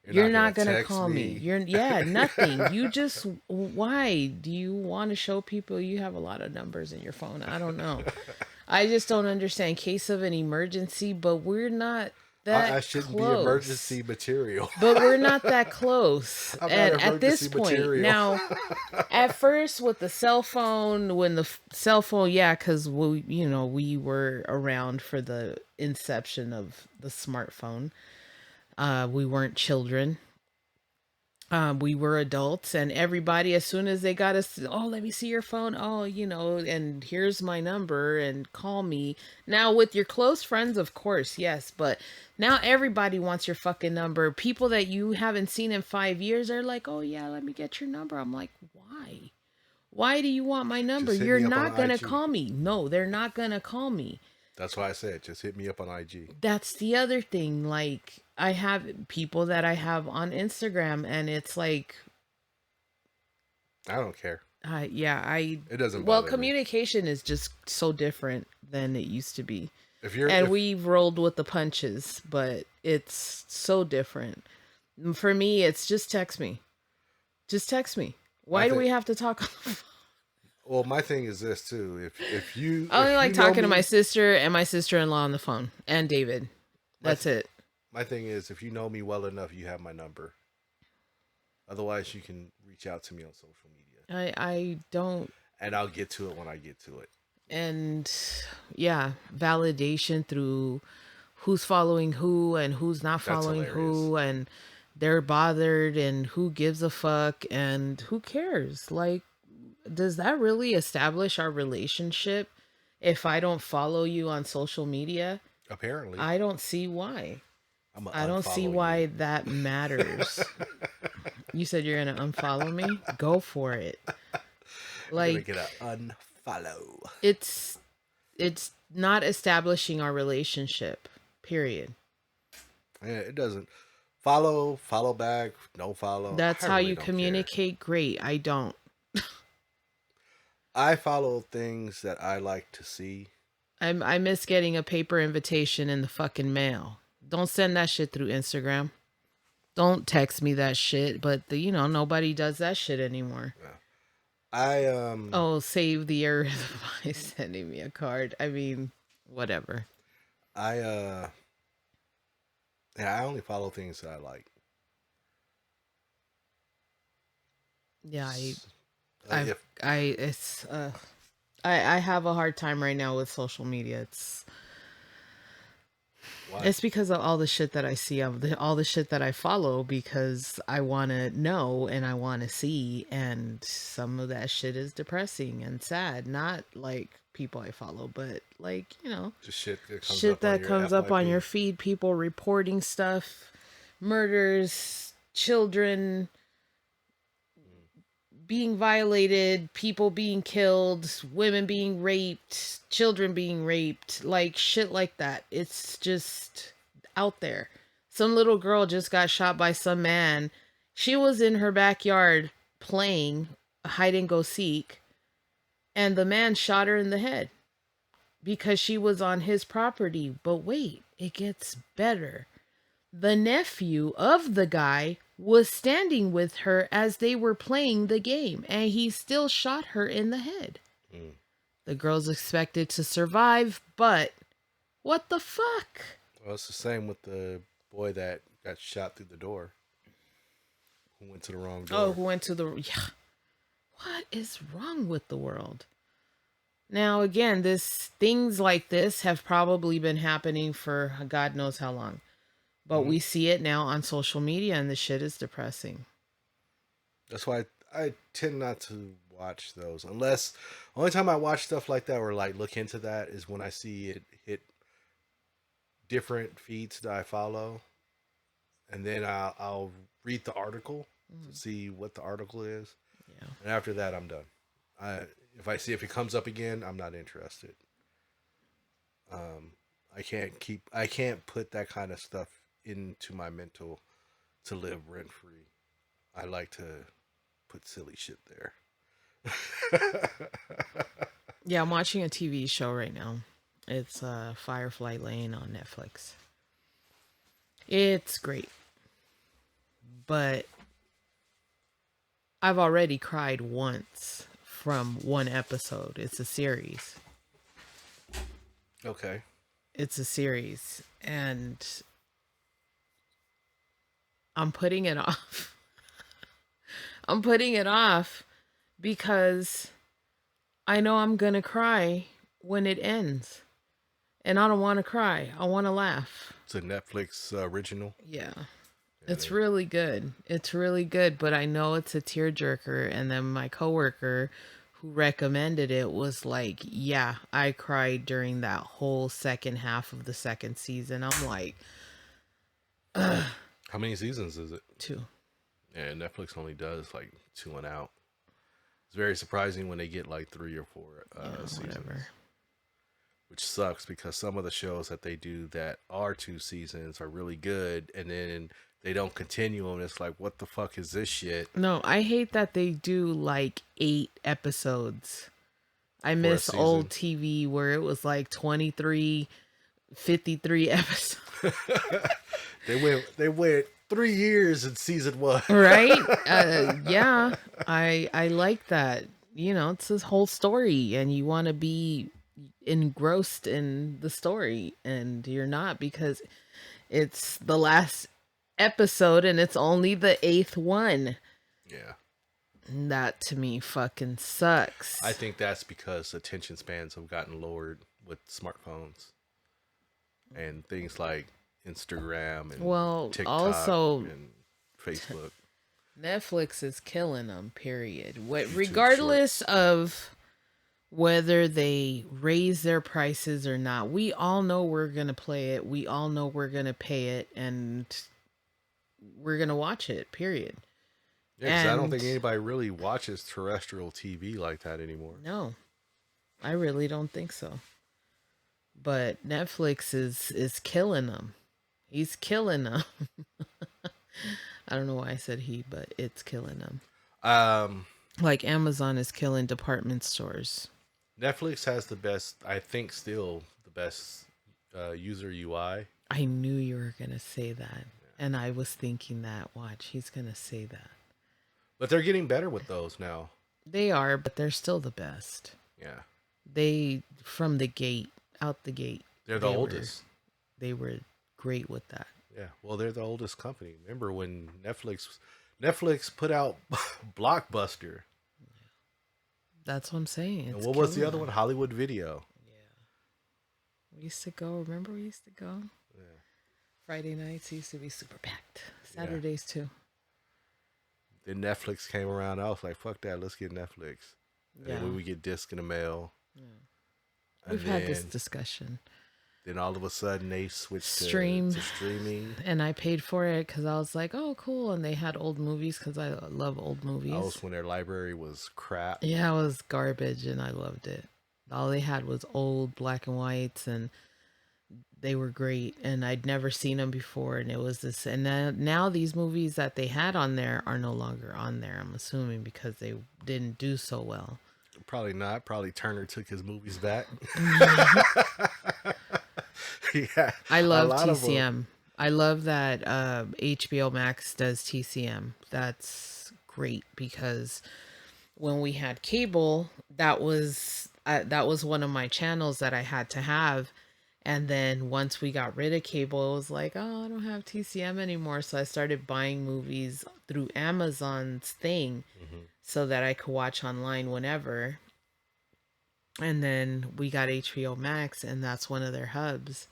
[SPEAKER 1] You're not gonna
[SPEAKER 2] text
[SPEAKER 1] call me. Yeah, nothing. You just, why do you want to show people you have a lot of numbers in your phone? I don't know. I just don't understand. Case of an emergency, but we're not that
[SPEAKER 2] I shouldn't
[SPEAKER 1] close.
[SPEAKER 2] be emergency material.
[SPEAKER 1] But we're not that close.
[SPEAKER 2] I'm
[SPEAKER 1] And
[SPEAKER 2] not
[SPEAKER 1] at this
[SPEAKER 2] emergency
[SPEAKER 1] point,
[SPEAKER 2] material.
[SPEAKER 1] now, at first with the cell phone, when the cell phone, yeah, because we were around for the inception of the smartphone. We weren't children. We were adults, and everybody, as soon as they got us, oh, let me see your phone. Oh, and here's my number and call me. Now, with your close friends, of course, yes, but now everybody wants your fucking number. People that you haven't seen in 5 years are like, oh, yeah, let me get your number. I'm like, why? Why do you want my number?
[SPEAKER 2] Just hit
[SPEAKER 1] You're
[SPEAKER 2] me up
[SPEAKER 1] not
[SPEAKER 2] on
[SPEAKER 1] going to
[SPEAKER 2] IG.
[SPEAKER 1] call me. No, they're not going to call me.
[SPEAKER 2] That's why I said just hit me up on IG.
[SPEAKER 1] That's the other thing. Like, I have people that I have on Instagram, and it's like,
[SPEAKER 2] I don't care. It doesn't
[SPEAKER 1] well,
[SPEAKER 2] bother me.
[SPEAKER 1] communication is just so different than it used to be.
[SPEAKER 2] If
[SPEAKER 1] We've rolled with the punches, but it's so different. For me, it's just text me. Just text me. Why do we have to talk on the phone?
[SPEAKER 2] well, my thing is this too. If you
[SPEAKER 1] I only
[SPEAKER 2] if
[SPEAKER 1] like
[SPEAKER 2] you know
[SPEAKER 1] talking to
[SPEAKER 2] me-
[SPEAKER 1] my sister and my sister-in-law on the phone, and David. That's it.
[SPEAKER 2] My thing is, if you know me well enough, you have my number. Otherwise, you can reach out to me on social media,
[SPEAKER 1] I don't.
[SPEAKER 2] and I'll get to it when I get to it.
[SPEAKER 1] And yeah, validation through who's following who and who's not
[SPEAKER 2] That's
[SPEAKER 1] following
[SPEAKER 2] hilarious.
[SPEAKER 1] who, and they're bothered, and who gives a fuck, and who cares. Like, does that really establish our relationship if I don't follow you on social media?
[SPEAKER 2] Apparently,
[SPEAKER 1] I don't see why.
[SPEAKER 2] I'm
[SPEAKER 1] I don't see why that matters. You said you're gonna unfollow me? Go for it.
[SPEAKER 2] Like,
[SPEAKER 1] Like,
[SPEAKER 2] get an unfollow.
[SPEAKER 1] it's it's not establishing our relationship. Period.
[SPEAKER 2] Yeah, it doesn't. Follow back, no follow.
[SPEAKER 1] That's
[SPEAKER 2] I
[SPEAKER 1] how
[SPEAKER 2] really
[SPEAKER 1] you
[SPEAKER 2] don't care.
[SPEAKER 1] communicate. Great. I don't.
[SPEAKER 2] I follow things that I like to see.
[SPEAKER 1] I miss getting a paper invitation in the fucking mail. Don't send that shit through Instagram. Don't text me that shit. But nobody does that shit anymore.
[SPEAKER 2] Yeah. I
[SPEAKER 1] Oh, save the earth by sending me a card. I mean, whatever.
[SPEAKER 2] I yeah, I only follow things that I like.
[SPEAKER 1] Yeah,
[SPEAKER 2] S-
[SPEAKER 1] I've
[SPEAKER 2] if
[SPEAKER 1] I it's I have a hard time right now with social media.
[SPEAKER 2] Why?
[SPEAKER 1] It's because of all the shit that I see, all the shit that I follow, because I want to know and I want to see, and some of that shit is depressing and sad. Not like people I follow, but like
[SPEAKER 2] Just shit that comes
[SPEAKER 1] shit
[SPEAKER 2] up on
[SPEAKER 1] that
[SPEAKER 2] your
[SPEAKER 1] comes up on your
[SPEAKER 2] FYP.
[SPEAKER 1] feed. People reporting stuff, murders, children being violated, people being killed, women being raped, children being raped, like shit like that. It's just out there. Some little girl just got shot by some man. She was in her backyard playing hide and go seek, and the man shot her in the head because she was on his property. But wait, it gets better. The nephew of the guy was standing with her as they were playing the game, and he still shot her in the head.
[SPEAKER 2] Mm.
[SPEAKER 1] The girl's expected to survive, but what the fuck?
[SPEAKER 2] Well, it's the same with the boy that got shot through the door, who went to the wrong
[SPEAKER 1] Oh,
[SPEAKER 2] door.
[SPEAKER 1] who went to the. Yeah. What is wrong with the world? Now, again, things like this have probably been happening for God knows how long. But
[SPEAKER 2] Hmm.
[SPEAKER 1] we see it now on social media, and the shit is depressing.
[SPEAKER 2] That's why I tend not to watch those unless only time I watch stuff like that or like look into that is when I see it hit different feeds that I follow, and then I'll read the article to
[SPEAKER 1] Mm,
[SPEAKER 2] see what the article is,
[SPEAKER 1] yeah.
[SPEAKER 2] and after that I'm done. I if I see if it comes up again, I'm not interested. Um, I can't put that kind of stuff into my mental to live rent free. I like to put silly shit there.
[SPEAKER 1] Yeah, I'm watching a TV show right now. It's Firefly Lane on Netflix. It's great, but I've already cried once from one episode. It's a series.
[SPEAKER 2] Okay.
[SPEAKER 1] It's a series, and I'm putting it off. I'm putting it off because I know I'm going to cry when it ends. And I don't want to cry. I want to laugh.
[SPEAKER 2] It's a Netflix original.
[SPEAKER 1] Yeah.
[SPEAKER 2] Yeah,
[SPEAKER 1] It's really good. It's really good, but I know it's a tearjerker. And then my coworker who recommended it was like, yeah, I cried during that whole second half of the second season. I'm like, ugh,
[SPEAKER 2] how many seasons is it?
[SPEAKER 1] two.
[SPEAKER 2] Yeah, Netflix only does like two and out. It's very surprising when they get like 3 or 4
[SPEAKER 1] Yeah,
[SPEAKER 2] seasons,
[SPEAKER 1] whatever.
[SPEAKER 2] which sucks because some of the shows that they do that are 2 seasons are really good, and then they don't continue them. It's like, what the fuck is this shit
[SPEAKER 1] No, I hate that they do like 8 episodes. I
[SPEAKER 2] for a
[SPEAKER 1] miss old
[SPEAKER 2] season?
[SPEAKER 1] TV where it was like 23, 53 episodes.
[SPEAKER 2] They went 3 years in season one.
[SPEAKER 1] Right? Yeah, I like that. It's this whole story, and you want to be engrossed in the story, and you're not because it's the last episode, and it's only the eighth one.
[SPEAKER 2] Yeah,
[SPEAKER 1] That to me fucking
[SPEAKER 2] I
[SPEAKER 1] sucks.
[SPEAKER 2] think that's because attention spans have gotten lowered with smartphones and things like Instagram and
[SPEAKER 1] Well,
[SPEAKER 2] TikTok
[SPEAKER 1] also
[SPEAKER 2] and Facebook,
[SPEAKER 1] Netflix is killing them. Period.
[SPEAKER 2] YouTube
[SPEAKER 1] Regardless
[SPEAKER 2] Shorts.
[SPEAKER 1] of whether they raise their prices or not. We all know we're going to play it. We all know we're going to pay it, and we're going to watch it, period.
[SPEAKER 2] Yeah, because I don't
[SPEAKER 1] And
[SPEAKER 2] think anybody really watches terrestrial TV like that anymore.
[SPEAKER 1] no, I really don't think so. but Netflix is killing them. He's killing them. I don't know why I said he, but it's killing them.
[SPEAKER 2] Um,
[SPEAKER 1] Like Amazon is killing department stores.
[SPEAKER 2] Netflix has the best, I think, still the best user UI.
[SPEAKER 1] I knew you were going to say that. And I was thinking that. Watch, he's going to say that.
[SPEAKER 2] But they're getting better with those now.
[SPEAKER 1] They are, but they're still the best.
[SPEAKER 2] Yeah.
[SPEAKER 1] They, from the gate, out the gate,
[SPEAKER 2] They're the oldest.
[SPEAKER 1] They were great with that.
[SPEAKER 2] Yeah. Well, they're the oldest company. Remember when Netflix put out Blockbuster?
[SPEAKER 1] That's what I'm saying.
[SPEAKER 2] And
[SPEAKER 1] It's
[SPEAKER 2] what was the
[SPEAKER 1] killing
[SPEAKER 2] other
[SPEAKER 1] them.
[SPEAKER 2] one? Hollywood Video.
[SPEAKER 1] Yeah. We used to go. Remember we used to go?
[SPEAKER 2] Yeah.
[SPEAKER 1] Friday nights used to be super packed.
[SPEAKER 2] Yeah.
[SPEAKER 1] Saturdays too.
[SPEAKER 2] Then Netflix came around. I was like, fuck that. Let's get Netflix. And
[SPEAKER 1] Yeah.
[SPEAKER 2] then we get disc in the mail.
[SPEAKER 1] Yeah.
[SPEAKER 2] And
[SPEAKER 1] We've had this discussion.
[SPEAKER 2] Then all of a sudden they switched
[SPEAKER 1] Stream.
[SPEAKER 2] to streaming.
[SPEAKER 1] And I paid for it because I was like, oh, cool. And they had old movies because I love old movies.
[SPEAKER 2] That was when their library was crap.
[SPEAKER 1] Yeah, it was garbage and I loved it. All they had was old black and whites and they were great. And I'd never seen them before. And it was this. And now these movies that they had on there are no longer on there, I'm assuming, because they didn't do so well.
[SPEAKER 2] Probably not. Probably Turner took his movies back. Yeah.
[SPEAKER 1] I
[SPEAKER 2] a
[SPEAKER 1] love
[SPEAKER 2] lot of them.
[SPEAKER 1] TCM. I love that HBO Max does TCM. That's great because when we had cable, that was one of my channels that I had to have. And then once we got rid of cable, it was like, oh, I don't have TCM anymore. So I started buying movies through Amazon's thing so that I could watch online whenever. And then we got HBO Max, and that's one of their hubs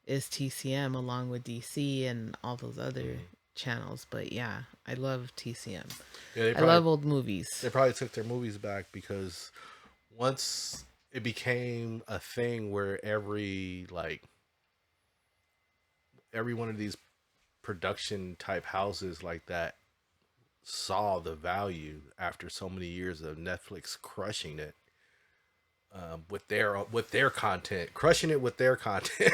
[SPEAKER 1] is TCM along with DC and all those other channels. But yeah, I love TCM.
[SPEAKER 2] Yeah,
[SPEAKER 1] I love old movies.
[SPEAKER 2] They probably took their movies back because once it became a thing where every one of these production type houses like that saw the value after so many years of Netflix crushing it with their content, crushing it with their content.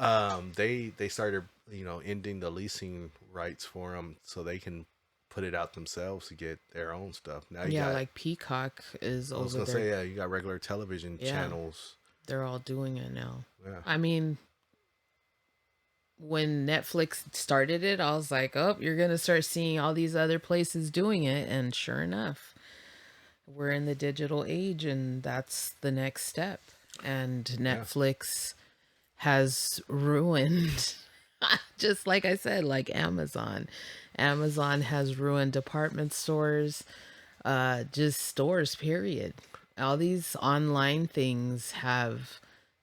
[SPEAKER 1] Yeah.
[SPEAKER 2] They started ending the leasing rights for them so they can put it out themselves to get their own stuff. Now
[SPEAKER 1] Like Peacock is
[SPEAKER 2] I was
[SPEAKER 1] over
[SPEAKER 2] gonna
[SPEAKER 1] there.
[SPEAKER 2] say, yeah, you got regular television channels.
[SPEAKER 1] They're all doing it now.
[SPEAKER 2] Yeah.
[SPEAKER 1] I mean, when Netflix started it, I was like, oh, you're going to start seeing all these other places doing it. And sure enough, we're in the digital age and that's the next step. And Netflix has ruined, just like I said, like Amazon. Amazon has ruined department stores, just stores, period. All these online things have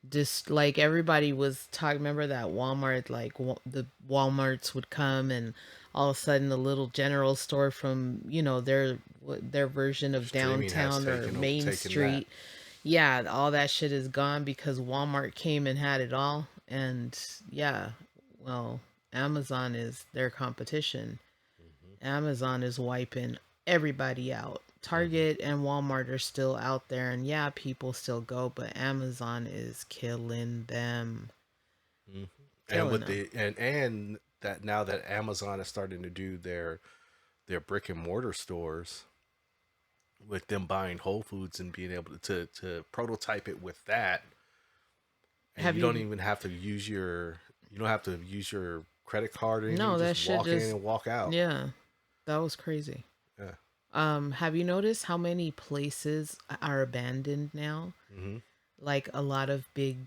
[SPEAKER 1] just like everybody was talking. Remember that Walmart, like the Walmarts would come and all of a sudden the little general store from, their version of
[SPEAKER 2] Streaming has
[SPEAKER 1] downtown or Main
[SPEAKER 2] taken
[SPEAKER 1] Street. Yeah, all that shit is gone because Walmart came and had it all. And yeah, well, Amazon is their competition. Amazon is wiping everybody out. Target and Walmart are still out there, and yeah, people still go, but Amazon is killing them.
[SPEAKER 2] And
[SPEAKER 1] Killing
[SPEAKER 2] with
[SPEAKER 1] them.
[SPEAKER 2] and that now that Amazon is starting to do their brick and mortar stores, with them buying Whole Foods and being able to prototype it with that, and
[SPEAKER 1] Have
[SPEAKER 2] you
[SPEAKER 1] you?
[SPEAKER 2] don't even have to use your credit card or anything.
[SPEAKER 1] No,
[SPEAKER 2] You
[SPEAKER 1] that
[SPEAKER 2] just
[SPEAKER 1] shit
[SPEAKER 2] walk in
[SPEAKER 1] just
[SPEAKER 2] and walk out.
[SPEAKER 1] yeah, that was crazy.
[SPEAKER 2] Yeah.
[SPEAKER 1] Have you noticed how many places are abandoned now?
[SPEAKER 2] hmm
[SPEAKER 1] Like a lot of big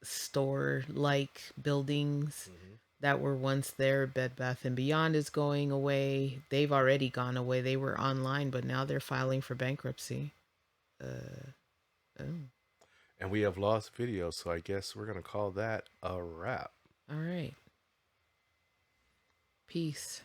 [SPEAKER 1] store like buildings that were once there. Bed Bath and Beyond is going away. They've already gone away. They were online, but now they're filing for bankruptcy. Oh,
[SPEAKER 2] And we have lost video, so I guess we're gonna call that a wrap.
[SPEAKER 1] all right. Peace.